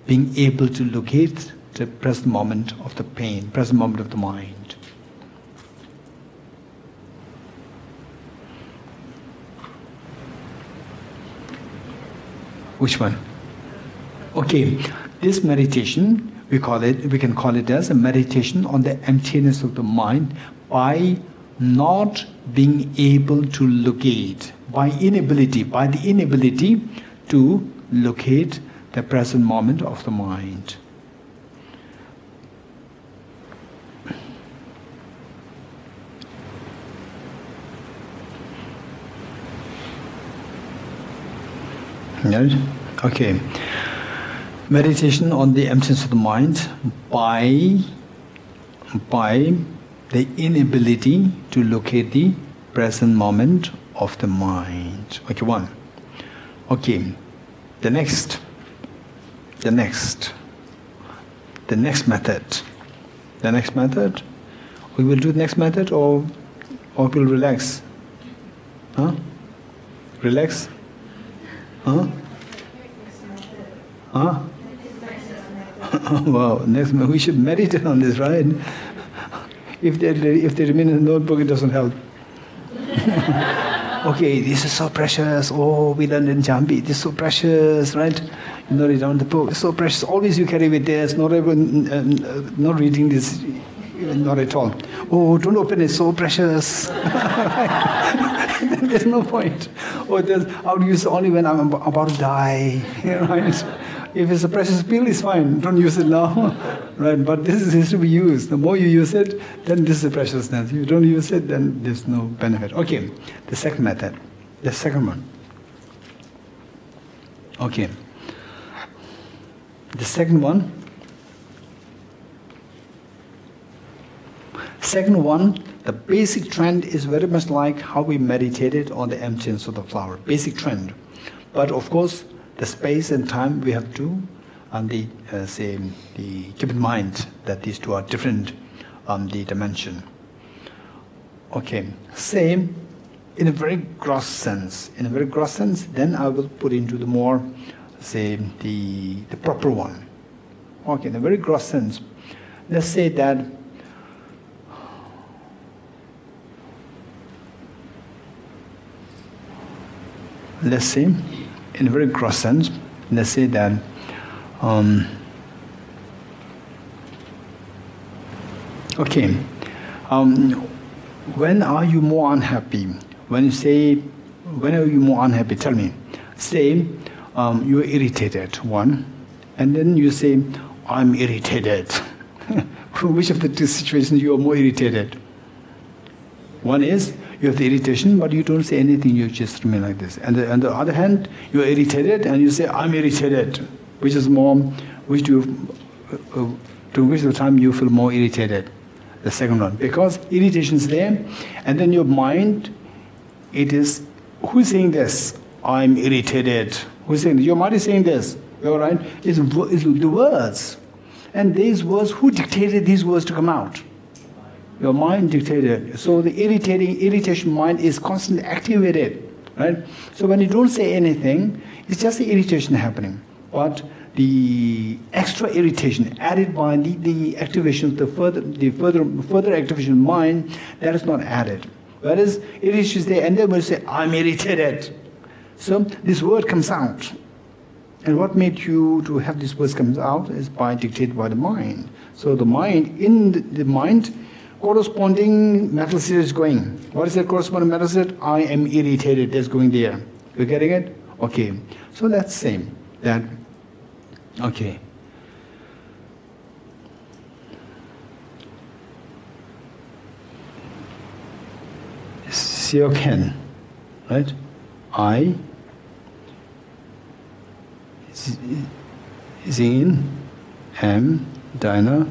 being able to locate the present moment of the pain, present moment of the mind. Which one? Okay, this meditation, we can call it as a meditation on the emptiness of the mind by not being able to locate, by the inability to locate the present moment of the mind. Right? Okay. Meditation on the emptiness of the mind by the inability to locate the present moment of the mind. Okay, one. Okay. The next method. The next method. We will do the next method or we'll relax. Huh? Relax? Huh? Huh? Wow, we should meditate on this, right? If they remain in the notebook, it doesn't help. Okay, this is so precious. Oh, we learned in Jambi. This is so precious, right? You know, read down the book. It's so precious. Always you carry with this. Not reading this, not at all. Oh, don't open it. So precious. There's no point. Or I'll use it only when I'm about to die. Right? If it's a precious pill, it's fine. Don't use it now. Right? But this has to be used. The more you use it, then this is a preciousness. If you don't use it, then there's no benefit. Okay, the second method. The second one. Okay. The second one. Second one, the basic trend is very much like how we meditated on the emptiness of the flower. Basic trend. But of course, the space and time we have to keep in mind that these two are different the dimension. Okay, same in a very gross sense. In a very gross sense, then I will put into the more, the proper one. Okay, in a very gross sense, let's say that in a very gross sense, let's say that when are you more unhappy? When are you more unhappy? Tell me. Say you're irritated, one, and then you say, I'm irritated. Which of the two situations you are more irritated? One is, you have the irritation, but you don't say anything, you just remain like this. And on the other hand, you are irritated and you say, I'm irritated. Which is more, to which of the time you feel more irritated? The second one. Because irritation is there, and then your mind, it is, who's saying this? I'm irritated. Who's saying this? Your mind is saying this. All right? It's the words. And these words, who dictated these words to come out? Your mind dictated. So the irritation mind is constantly activated, right? So when you don't say anything, it's just the irritation happening. But the extra irritation added by the activation of the further activation of mind, that is not added. Whereas irritation is there, and then we say, I'm irritated. So this word comes out. And what made you to have this word comes out is dictated by the mind. So the mind, in the mind, corresponding metal state is going. What is that corresponding metal state? I am irritated. That's going there. You getting it? Okay. So that's same. That. Okay. Ken, right? I. Singen, am, deiner,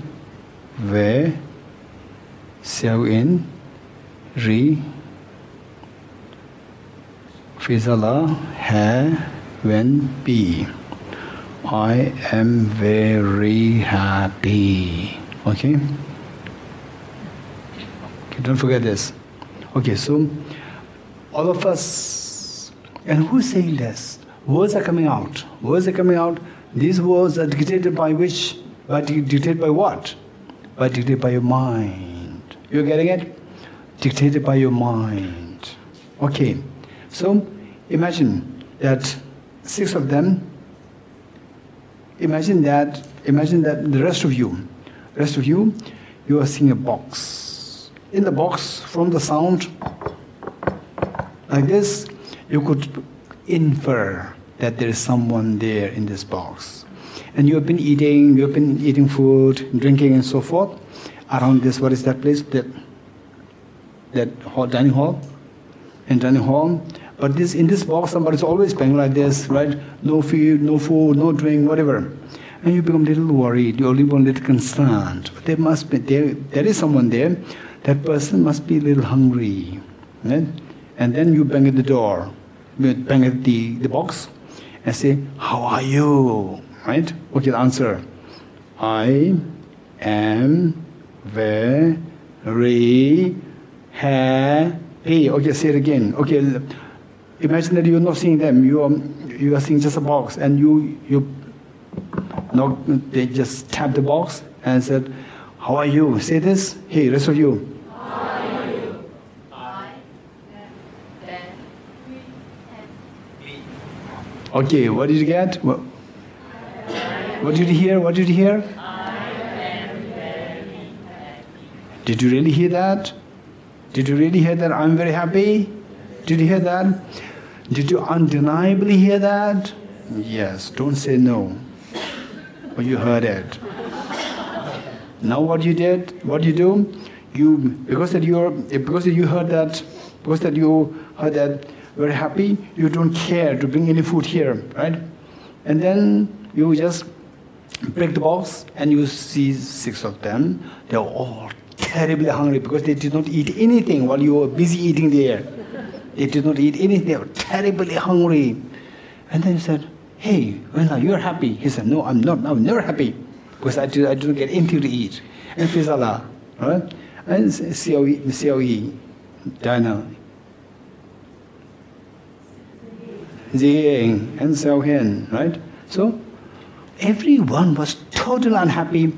wer, Seu in, ri, Fizala, ha, when, be. I am very happy. Okay? Don't forget this. Okay, so all of us, and who's saying this? Words are coming out. Words are coming out These words are dictated by which? Dictated by what? Dictated by your mind. You're getting it? Dictated by your mind. Okay. So imagine that 6 of them. Imagine that the rest of you, you are seeing a box. In the box, from the sound like this, you could infer that there is someone there in this box. And you have been eating food, drinking and so forth around this, what is that place? That hall, dining hall? But in this box, somebody's always playing like this, right? No food, no drink, whatever. And you become a little worried, you become a little concerned. But there is someone there. That person must be a little hungry. Right? And then you bang at the door, you bang at the box, and say, how are you? Right? Okay, the answer. I am very happy. Okay, say it again. Okay, imagine that you are not seeing them. You are seeing just a box, and they just tapped the box and said, how are you? Say this. Hey, rest of you. How are you? I am very happy. Okay, what did you get? What did you hear? What did you hear? I am very happy. Did you really hear that? Did you really hear that I'm very happy? Did you hear that? Did you undeniably hear that? Yes, don't say no. But you heard it. Now what you did? What you do? Because you heard that very happy, you don't care to bring any food here, right? And then you just break the box and you see 6 of them. They're all terribly hungry because they did not eat anything while you were busy eating there. They did not eat anything. They were terribly hungry. And then you said, hey, you're happy. He said, no, I'm not. I'm never happy because I don't get anything to eat. And Fizala, right? And COE, Dana, Ziying, and Xiao Hen, right? So everyone was totally unhappy.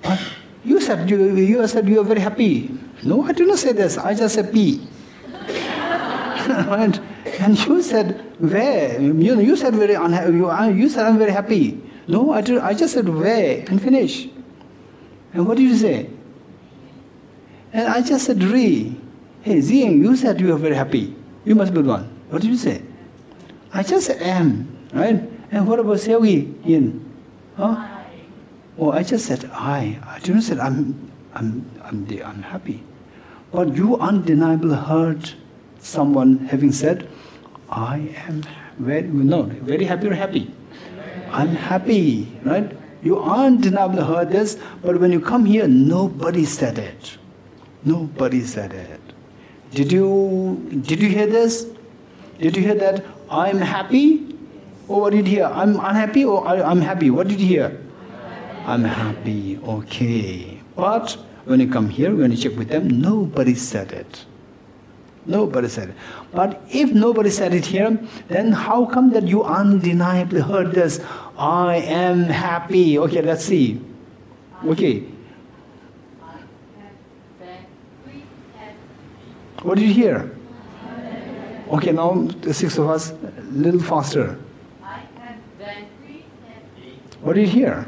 But you said you are very happy. No, I did not say this. I just said P. Right? And you said where? You said very unhappy. You said I'm very happy. No, I just said where and finish. And what did you say? And I just said re. Hey, Ziying, you said you are very happy. You must be the one. What did you say? I just said am, right? And what about Sewi Yin? Huh? Oh, I just said I. I didn't say I'm happy. But you undeniably heard someone having said, I am very happy or happy? I'm happy, right? You undeniably heard this, but when you come here, nobody said it. Nobody said it. Did you hear this? Did you hear that I'm happy? Or what did you hear? I'm unhappy or I'm happy? What did you hear? I'm happy, okay. But when you come here, when you check with them, nobody said it. Nobody said it. But if nobody said it here, then how come that you undeniably heard this? I am happy. Okay, let's see. Okay. What did you hear? Okay, now the 6 of us, a little faster. I am very happy. What did you hear?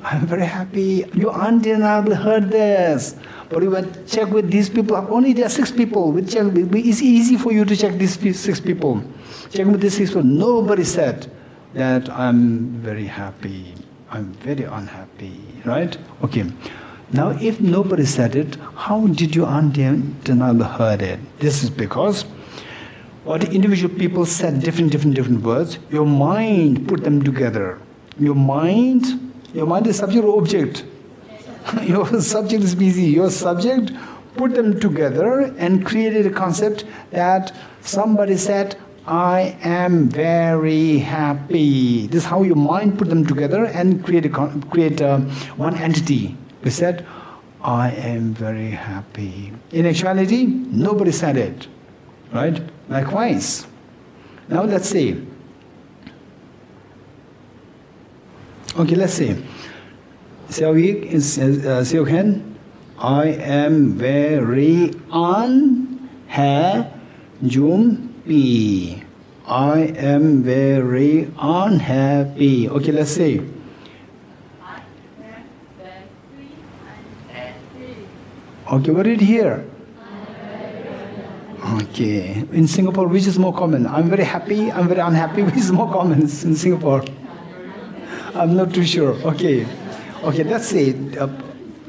I'm very happy. You undeniably heard this. But you went check with these people. Only there are 6 people. It's easy for you to check these 6 people. Check with these 6 people. Nobody said that I'm very happy. I'm very unhappy. Right? Okay. Now, if nobody said it, how did you undeniably heard it? This is because what individual people said different words. Your mind put them together. Your mind is subject or object. Your subject is busy. Your subject put them together and created a concept that somebody said, I am very happy. This is how your mind put them together and create one entity. We said, I am very happy. In actuality, nobody said it. Right? Likewise. Now let's see. Okay, let's see. Say again. I am very unhappy. I am very unhappy. Okay, let's see. I am very unhappy. Okay, what did you hear? Okay, in Singapore, which is more common? I'm very happy, I'm very unhappy. Which is more common in Singapore? I'm not too sure. Okay, let's say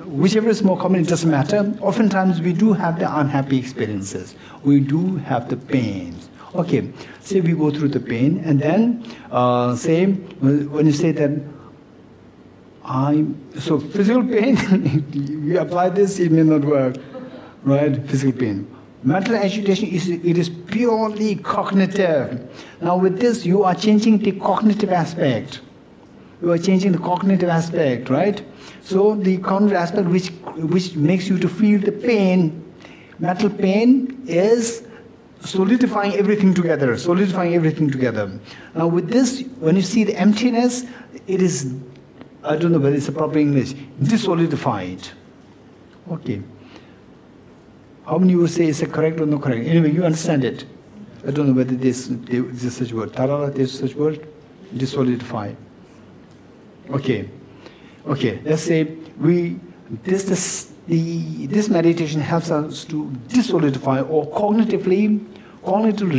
whichever is more common, it doesn't matter. Oftentimes, we do have the unhappy experiences. We do have the pains. Okay, say we go through the pain, and then say when you say that so physical pain, you apply this, it may not work, right? Physical pain. Mental agitation is purely cognitive. Now with this, you are changing the cognitive aspect. You are changing the cognitive aspect, right? So the cognitive aspect which makes you to feel the pain, mental pain is solidifying everything together, Now with this, when you see the emptiness, it is, I don't know whether it's a proper English, dissolidified. Okay. How many would say it's a correct or not correct? Anyway, you understand it. I don't know whether this is such word. Tarara, there's such word? Dissolidify. Okay. Let's say this meditation helps us to dissolidify or cognitively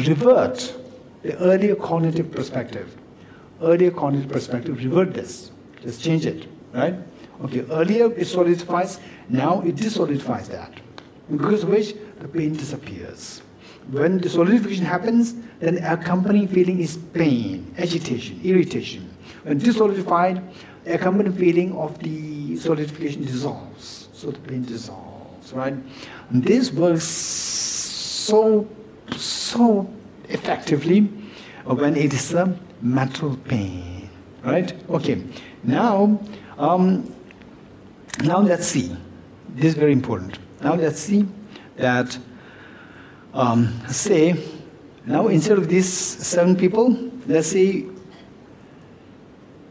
revert the earlier cognitive perspective. Revert this. Just change it, right? Okay, earlier it solidifies, now it dissolidifies that. Because of which the pain disappears. When the solidification happens, then the accompanying feeling is pain, agitation, irritation. When dissolidified, the accompanying feeling of the solidification dissolves. So the pain dissolves, right? And this works so effectively when it is a mental pain, right? Okay. Now let's see. This is very important. Now let's see that, say, now instead of these 7 people, let's say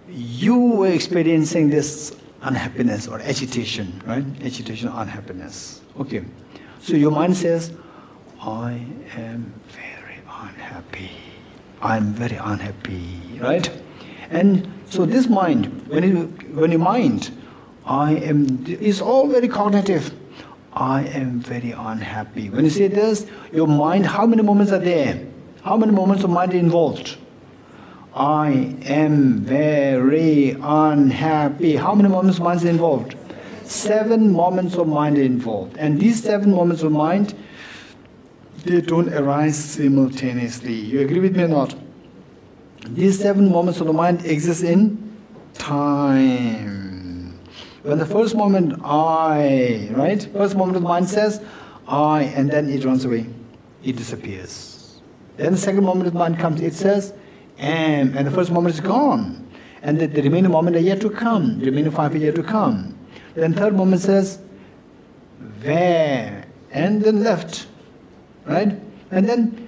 you were experiencing this unhappiness or agitation, right? Agitation or unhappiness. Okay. So your mind says, I am very unhappy. I'm very unhappy, right? And so this mind, when your mind, is all very cognitive. I am very unhappy. When you say this, your mind, how many moments are there? How many moments of mind are involved? I am very unhappy. How many moments of mind are involved? 7 moments of mind are involved. And these 7 moments of mind, they don't arise simultaneously. You agree with me or not? These 7 moments of the mind exist in time. When the first moment, right? First moment of the mind says, I, and then it runs away. It disappears. Then the second moment of the mind comes, it says, am, and the first moment is gone. And the remaining moment are yet to come. The remaining 5 are yet to come. Then third moment says, where, and then left. Right? And then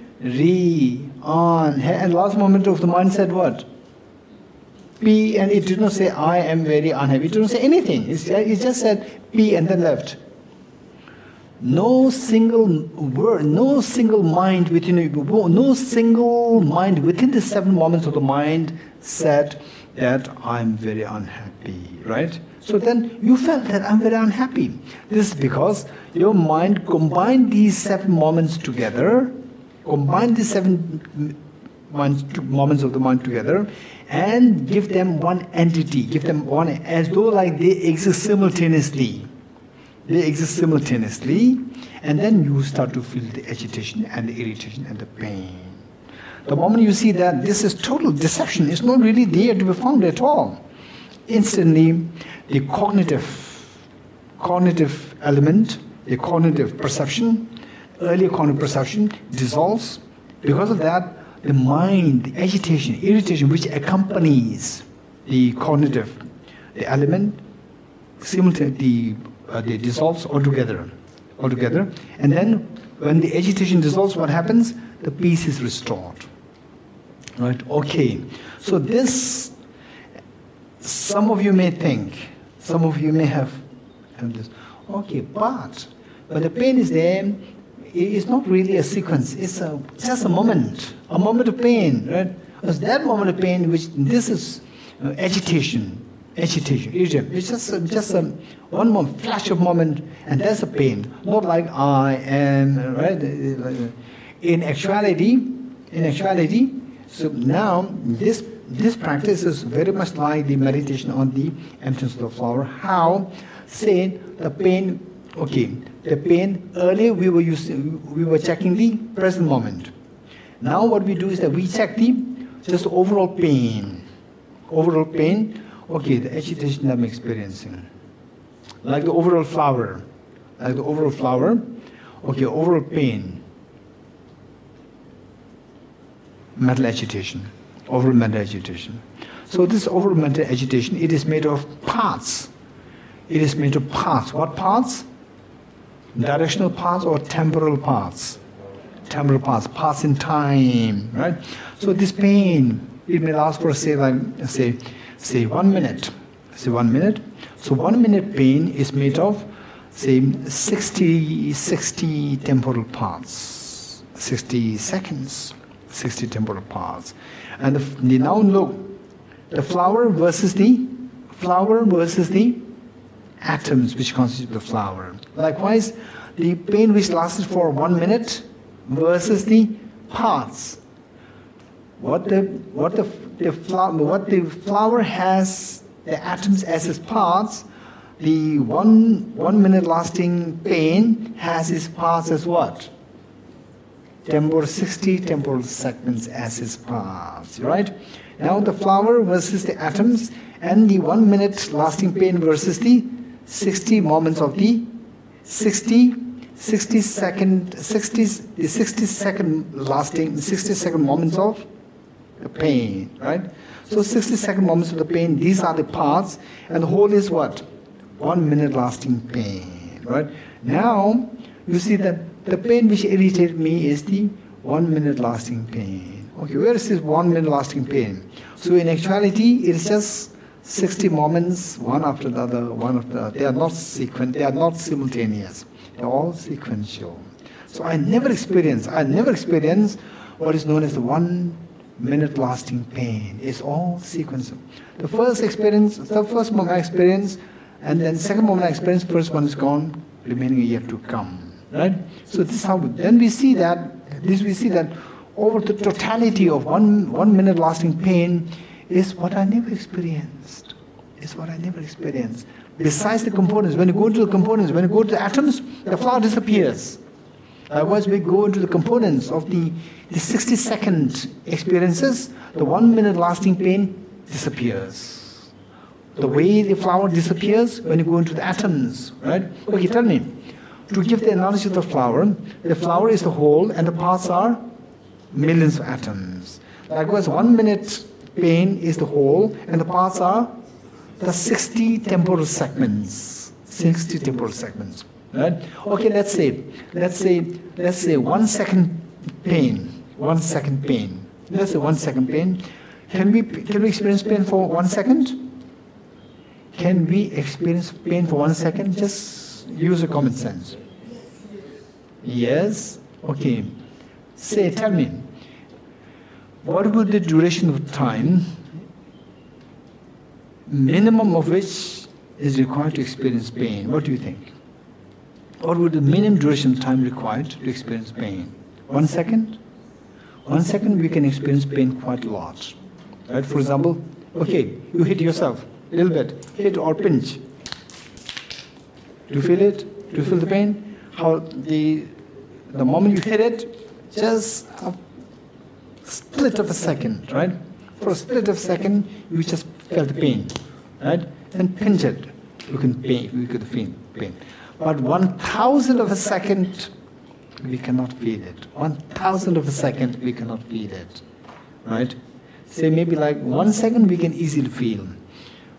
on, and last moment of the mind said what? P, and it did not say, I am very unhappy. It didn't say anything. It just said P and then left. No single word, no single mind within the 7 moments of the mind said that I'm very unhappy, right? So then you felt that I'm very unhappy. This is because your mind combined these 7 moments together, moments of the mind together, and give them one entity, give them one, as though like they exist simultaneously. And then you start to feel the agitation and the irritation and the pain. The moment you see that this is total deception, it's not really there to be found at all, instantly the cognitive element, the cognitive perception, earlier cognitive perception dissolves. Because of that, the mind, the agitation, irritation which accompanies the cognitive, the element, simultaneously they dissolves altogether. And then when the agitation dissolves, what happens? The peace is restored. Right? Okay. So this some of you may think, some of you may have this, okay, but the pain is there, it's not really a sequence, it's just a moment of pain, right? It's that moment of pain which, this is agitation, it's just a one moment, flash of moment, and that's a pain, not like I am, right? In actuality, so now this practice is very much like the meditation on the emptiness of the flower. How, say, the pain, okay, the pain, earlier we were checking the present moment. Now what we do is that we check just overall pain. Overall pain, okay, the agitation I'm experiencing. Like the overall flower, okay, overall pain. Mental agitation, overall mental agitation. So this overall mental agitation, it is made of parts. It is made of parts. What parts? Directional parts or temporal parts? Temporal parts, parts in time, right? So this pain, it may last for say 1 minute. Say 1 minute. So 1 minute pain is made of say 60 temporal parts. 60 seconds. 60 temporal parts. And now look, the flower versus the atoms which constitute the flower. Likewise, the pain which lasted for 1 minute versus the parts. What the flower has, the atoms as its parts, the 1 minute lasting pain has its parts as what? 60 temporal segments as its parts, right? Now the flower versus the atoms, and the 1 minute lasting pain versus the 60 moments of the 60 second moments of the pain, right? So 60-second moments of the pain, these are the parts, and the whole is what? 1 minute lasting pain, right? Now you see that the pain which irritated me is the 1 minute lasting pain. Okay, where is this 1 minute lasting pain? So in actuality, it is just 60 moments, one after the other, one after the other. They are not simultaneous. They are all sequential. So I never experienced what is known as the 1 minute lasting pain. It's all sequential. The first moment I experienced, and then second moment I experienced, first one is gone, remaining yet to come. Right? So this is how we see that over the totality of one minute lasting pain is what I never experienced. Besides the components, when you go into the components, when you go to the atoms, the flower disappears. Likewise, we go into the components of the 60-second experiences, the 1 minute lasting pain disappears. The way the flower disappears when you go into the atoms, right? Okay, tell me. To give the analogy of the flower is the whole and the parts are millions of atoms. Likewise, 1 minute pain is the whole and the parts are the 60 temporal segments. 60 temporal segments. Right? Okay, let's say 1 second pain. 1 second pain. Let's say 1 second pain. Can we experience pain for 1 second? Can we experience pain for 1 second? Just use a common sense. Yes? Okay. Tell me, what would the duration of time, minimum of which is required to experience pain? What do you think? What would the minimum duration of time required to experience pain? 1 second? 1 second we can experience pain quite a lot. Right? For example, okay, you hit yourself a little bit, hit or pinch. Do you feel it? Do you feel the pain? How the moment you hit it, just a split of a second, right? For a split of a second, you just felt the pain, right? And pinch it. You can feel pain. But 1,000th of a second, we cannot feel it. 1,000th of a second, we cannot feel it, right? Say maybe like 1 second, we can easily feel.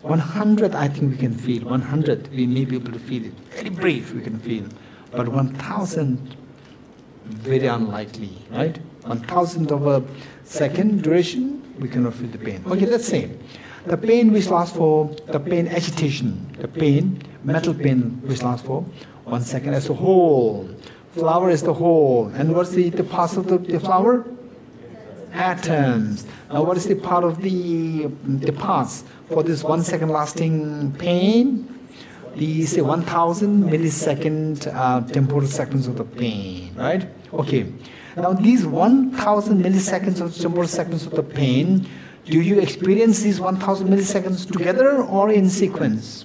100, I think we can feel. 100, we may be able to feel it. Very brief, we can feel. But 1,000, very unlikely, right? 1,000th of a second duration, we cannot feel the pain. Okay, let's say The pain which lasts for, the pain agitation, the pain, mental pain which lasts for 1 second as a whole. Flower is the whole. And what's the parts of the flower? Atoms. Now what is the part of the parts for this 1 second lasting pain? These say 1000 millisecond temporal seconds of the pain, right? Okay. Now these 1000 milliseconds of temporal seconds of the pain, do you experience these 1000 milliseconds together or in sequence?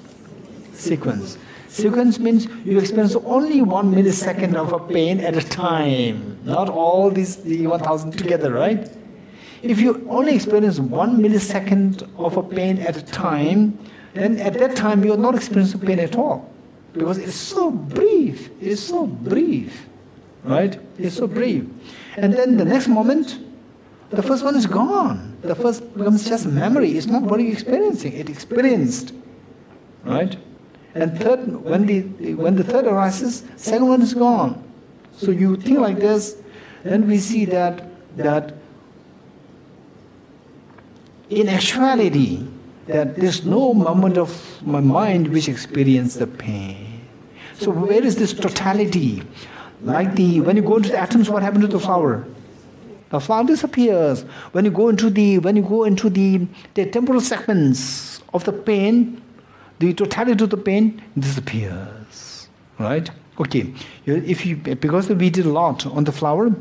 Sequence. Sequence means you experience only 1 millisecond of a pain at a time, not all the 1000 together, right? If you only experience 1 millisecond of a pain at a time, then at that time you are not experiencing pain at all, because it's so brief. It's so brief, right? It's so brief. And then the next moment, the first one is gone. The first becomes just memory. It's not what you're experiencing. It experienced, right? And third, when the third arises, second one is gone. So you think like this, then we see that in actuality, that there's no moment of my mind which experiences the pain. So where is this totality? Like when you go into the atoms, what happened to the flower? The flower disappears. When you go into the temporal segments of the pain, the totality of the pain disappears. Right? Okay. Because we did a lot on the flower,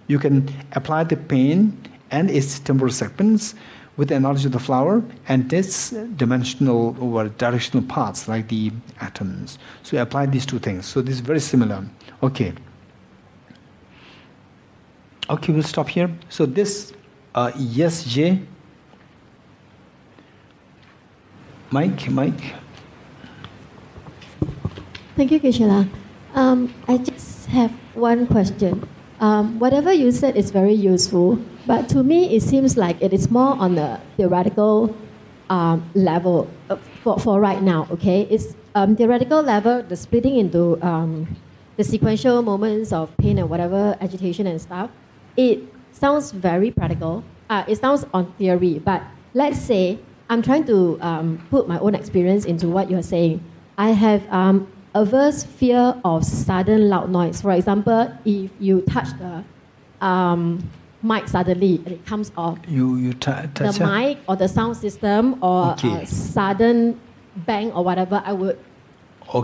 you can apply the pain and its temporal segments with the analogy of the flower and its dimensional or directional parts like the atoms. So you apply these two things. So this is very similar. Okay. Okay, we'll stop here. So this, yes, Jay. Mike. Thank you, Geshe-la. I just have one question. Whatever you said is very useful, but to me it seems like it is more on the theoretical level for right now. Okay, it's theoretical level, the splitting into the sequential moments of pain and whatever agitation and stuff. It sounds very practical. It sounds on theory, but let's say I'm trying to put my own experience into what you're saying. I have averse fear of sudden loud noise. For example, if you touch the mic suddenly and it comes off, you touch the mic or the sound system or a sudden bang or whatever, I would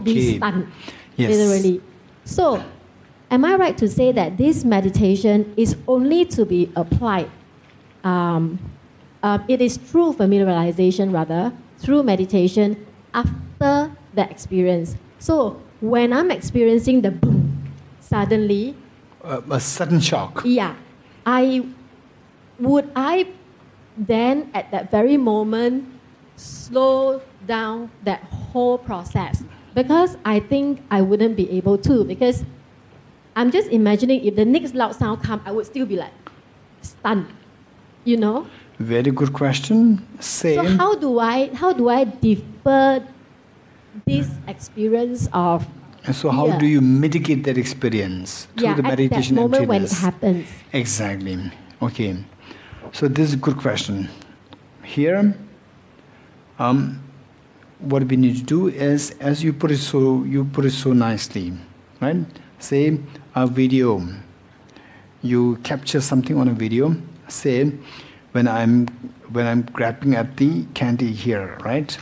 be stunned, literally. So, am I right to say that this meditation is only to be applied? It is through familiarization, rather, through meditation after the experience. So when I'm experiencing the boom, suddenly, a sudden shock. Yeah, I then at that very moment slow down that whole process? Because I think I wouldn't be able to, because I'm just imagining if the next loud sound comes, I would still be like stunned, you know? Very good question. Same. So how do I defer this experience of and so how do you mitigate that experience through the meditation at that moment emptiness? When it happens. Exactly. Okay. So this is a good question. Here, what we need to do is, as you put it so nicely, right? Say a video. You capture something on a video. Say when I'm grabbing at the candy here, right?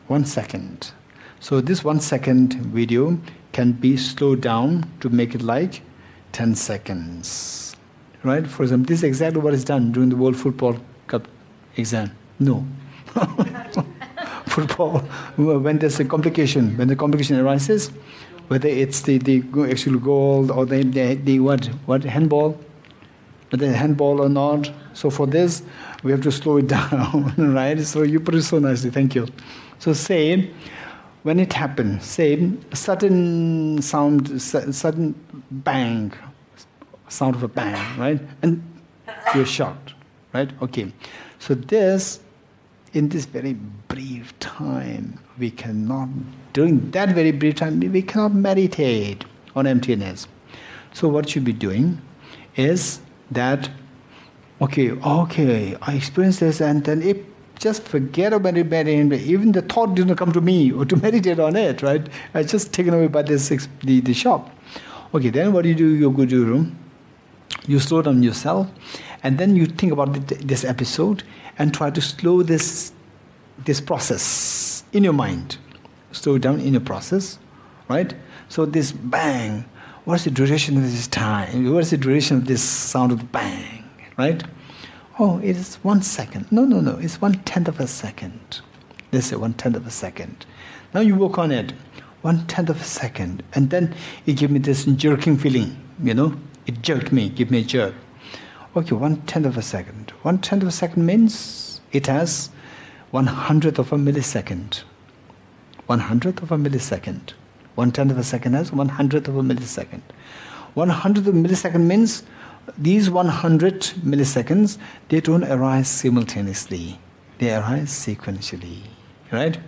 1 second. So this 1 second video can be slowed down to make it like 10 seconds. Right? For example, this is exactly what is done during the World Football Cup exam. No. Football, when there's a complication, when the complication arises, whether it's the actual goal or the what handball, whether handball or not. So for this, we have to slow it down, right? So you put it so nicely. Thank you. So say, when it happens, say a sudden sound, sudden bang, sound of a bang, right? And you're shocked, right? Okay. So this, in this very brief time, we cannot, during that very brief time, we cannot meditate on emptiness. So what you be doing is that, okay, I experience this, and then it just forget about meditating. Even the thought didn't come to me or to meditate on it, right? I was just taken away by the shock. Okay, then what do? You go to your room, you slow down yourself, and then you think about this episode and try to slow this process in your mind. Slow it down in your process, right? So this bang, what's the duration of this time? What's the duration of this sound of bang, right? Oh, it is 1 second. No, it's 1/10 of a second. Let's say 1/10 of a second. Now you work on it, 1/10 of a second, and then it gave me this jerking feeling, It jerked me, give me a jerk. Okay, 1/10 of a second. 1/10 of a second means it has 1/100th of a millisecond. 1/100th of a millisecond. 1/10 of a second has 1/100th of a millisecond. 1/100th of a millisecond means these 100 milliseconds, they don't arise simultaneously. They arise sequentially, right?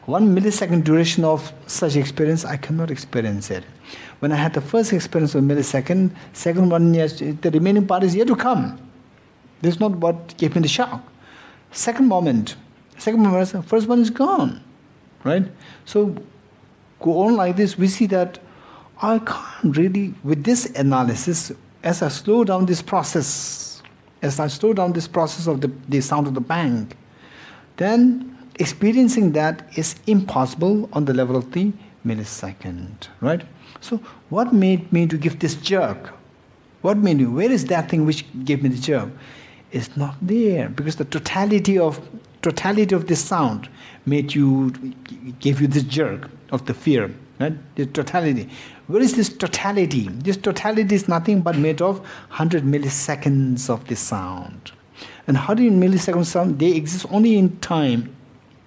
1 millisecond duration of such experience, I cannot experience it. When I had the first experience of millisecond, second one, yes, the remaining part is yet to come. This is not what gave me the shock. Second moment, first one is gone, right? So go on like this, we see that I can't really, with this analysis, as I slow down this process, of the sound of the bang, then experiencing that is impossible on the level of the millisecond, right? So what made me to give this jerk? Where is that thing which gave me the jerk? It's not there, because the totality of this sound gave you this jerk of the fear, right? The totality. Where is this totality? This totality is nothing but made of 100 milliseconds of this sound. And 100 milliseconds sound, they exist only in time,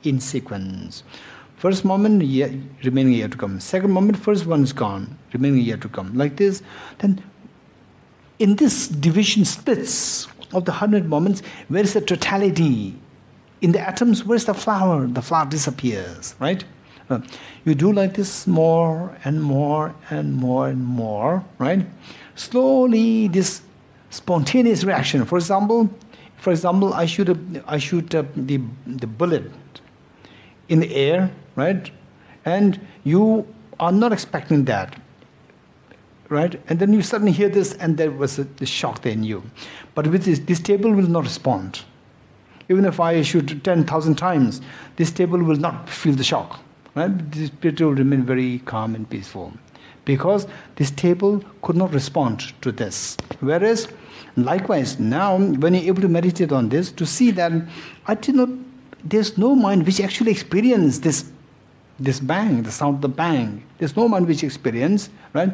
in sequence. First moment, remaining yet to come. Second moment, first one is gone, remaining yet to come. Like this, then in this division splits of the 100 moments, where is the totality? In the atoms, where is the flower? The flower disappears, right? You do like this more and more and more and more, right? Slowly, this spontaneous reaction. For example, I shoot the bullet in the air, right? And you are not expecting that, right? And then you suddenly hear this, and there was the shock there in you. But with this table will not respond. Even if I shoot 10,000 times, this table will not feel the shock. Right? This table will remain very calm and peaceful, because this table could not respond to this. Whereas, likewise, now when you're able to meditate on this, to see that there's no mind which actually experienced this bang, the sound of the bang. There's no mind which experience, right?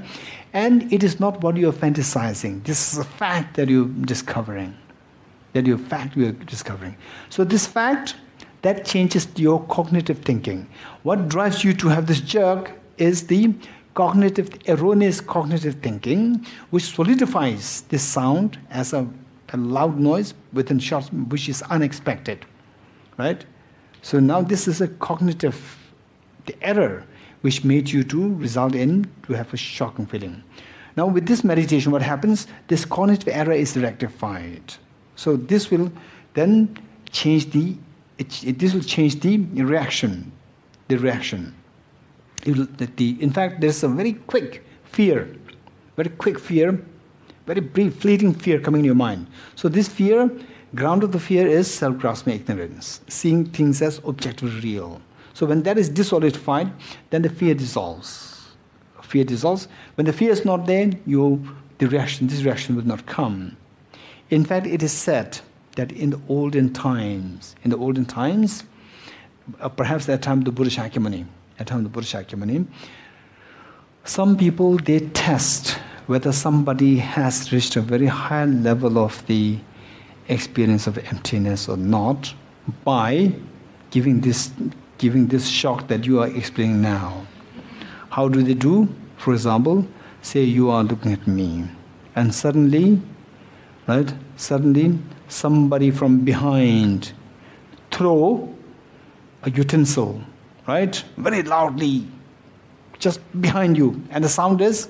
And it is not what you're fantasizing. This is a fact that you're discovering. So this fact, that changes your cognitive thinking. What drives you to have this jerk is the erroneous cognitive thinking, which solidifies this sound as a loud noise within shots, which is unexpected, right? So now this is the error which made you to have a shocking feeling. Now with this meditation, what happens? This cognitive error is rectified. So this will then change the reaction. In fact, there's a very quick fear, very brief, fleeting fear coming in your mind. So this fear, ground of the fear is self-grasping ignorance, seeing things as objectively real. So when that is dissolidified, then the fear dissolves. When the fear is not there, this reaction will not come. In fact, it is said that in the olden times, perhaps at the time of the Buddha Shakyamuni, some people, they test whether somebody has reached a very high level of the experience of emptiness or not by giving this shock that you are explaining now. How do they do? For example, say you are looking at me, and suddenly somebody from behind throw a utensil, right? Very loudly, just behind you. And the sound is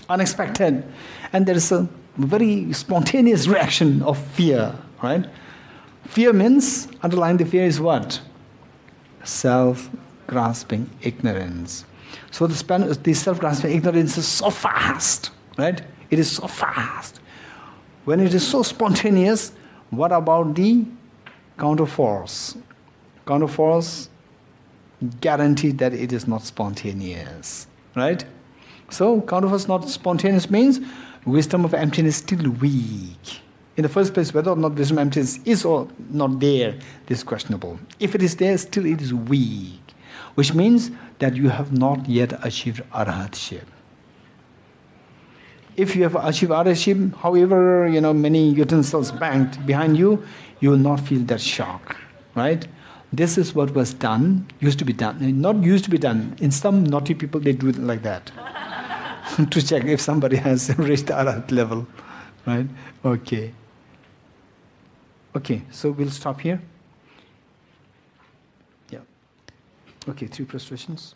unexpected. And there is a very spontaneous reaction of fear, right? Fear means, underlying the fear is what? Self-grasping ignorance. So the self-grasping ignorance is so fast, right? It is so fast. When it is so spontaneous, what about the counterforce? Counterforce guarantee that it is not spontaneous, right? So counterforce not spontaneous means wisdom of emptiness still weak. In the first place, whether or not wisdom of emptiness is or not there, this is questionable. If it is there, still it is weak, which means that you have not yet achieved arhatship. If you have achieved arhatship, however many utensils banged behind you, you will not feel that shock, right? This is what was done, used to be done. Not used to be done. In some naughty people, they do it like that. To check if somebody has reached the Arhat level, right? Okay. Okay, so we'll stop here. Yeah. Okay, 3 prostrations.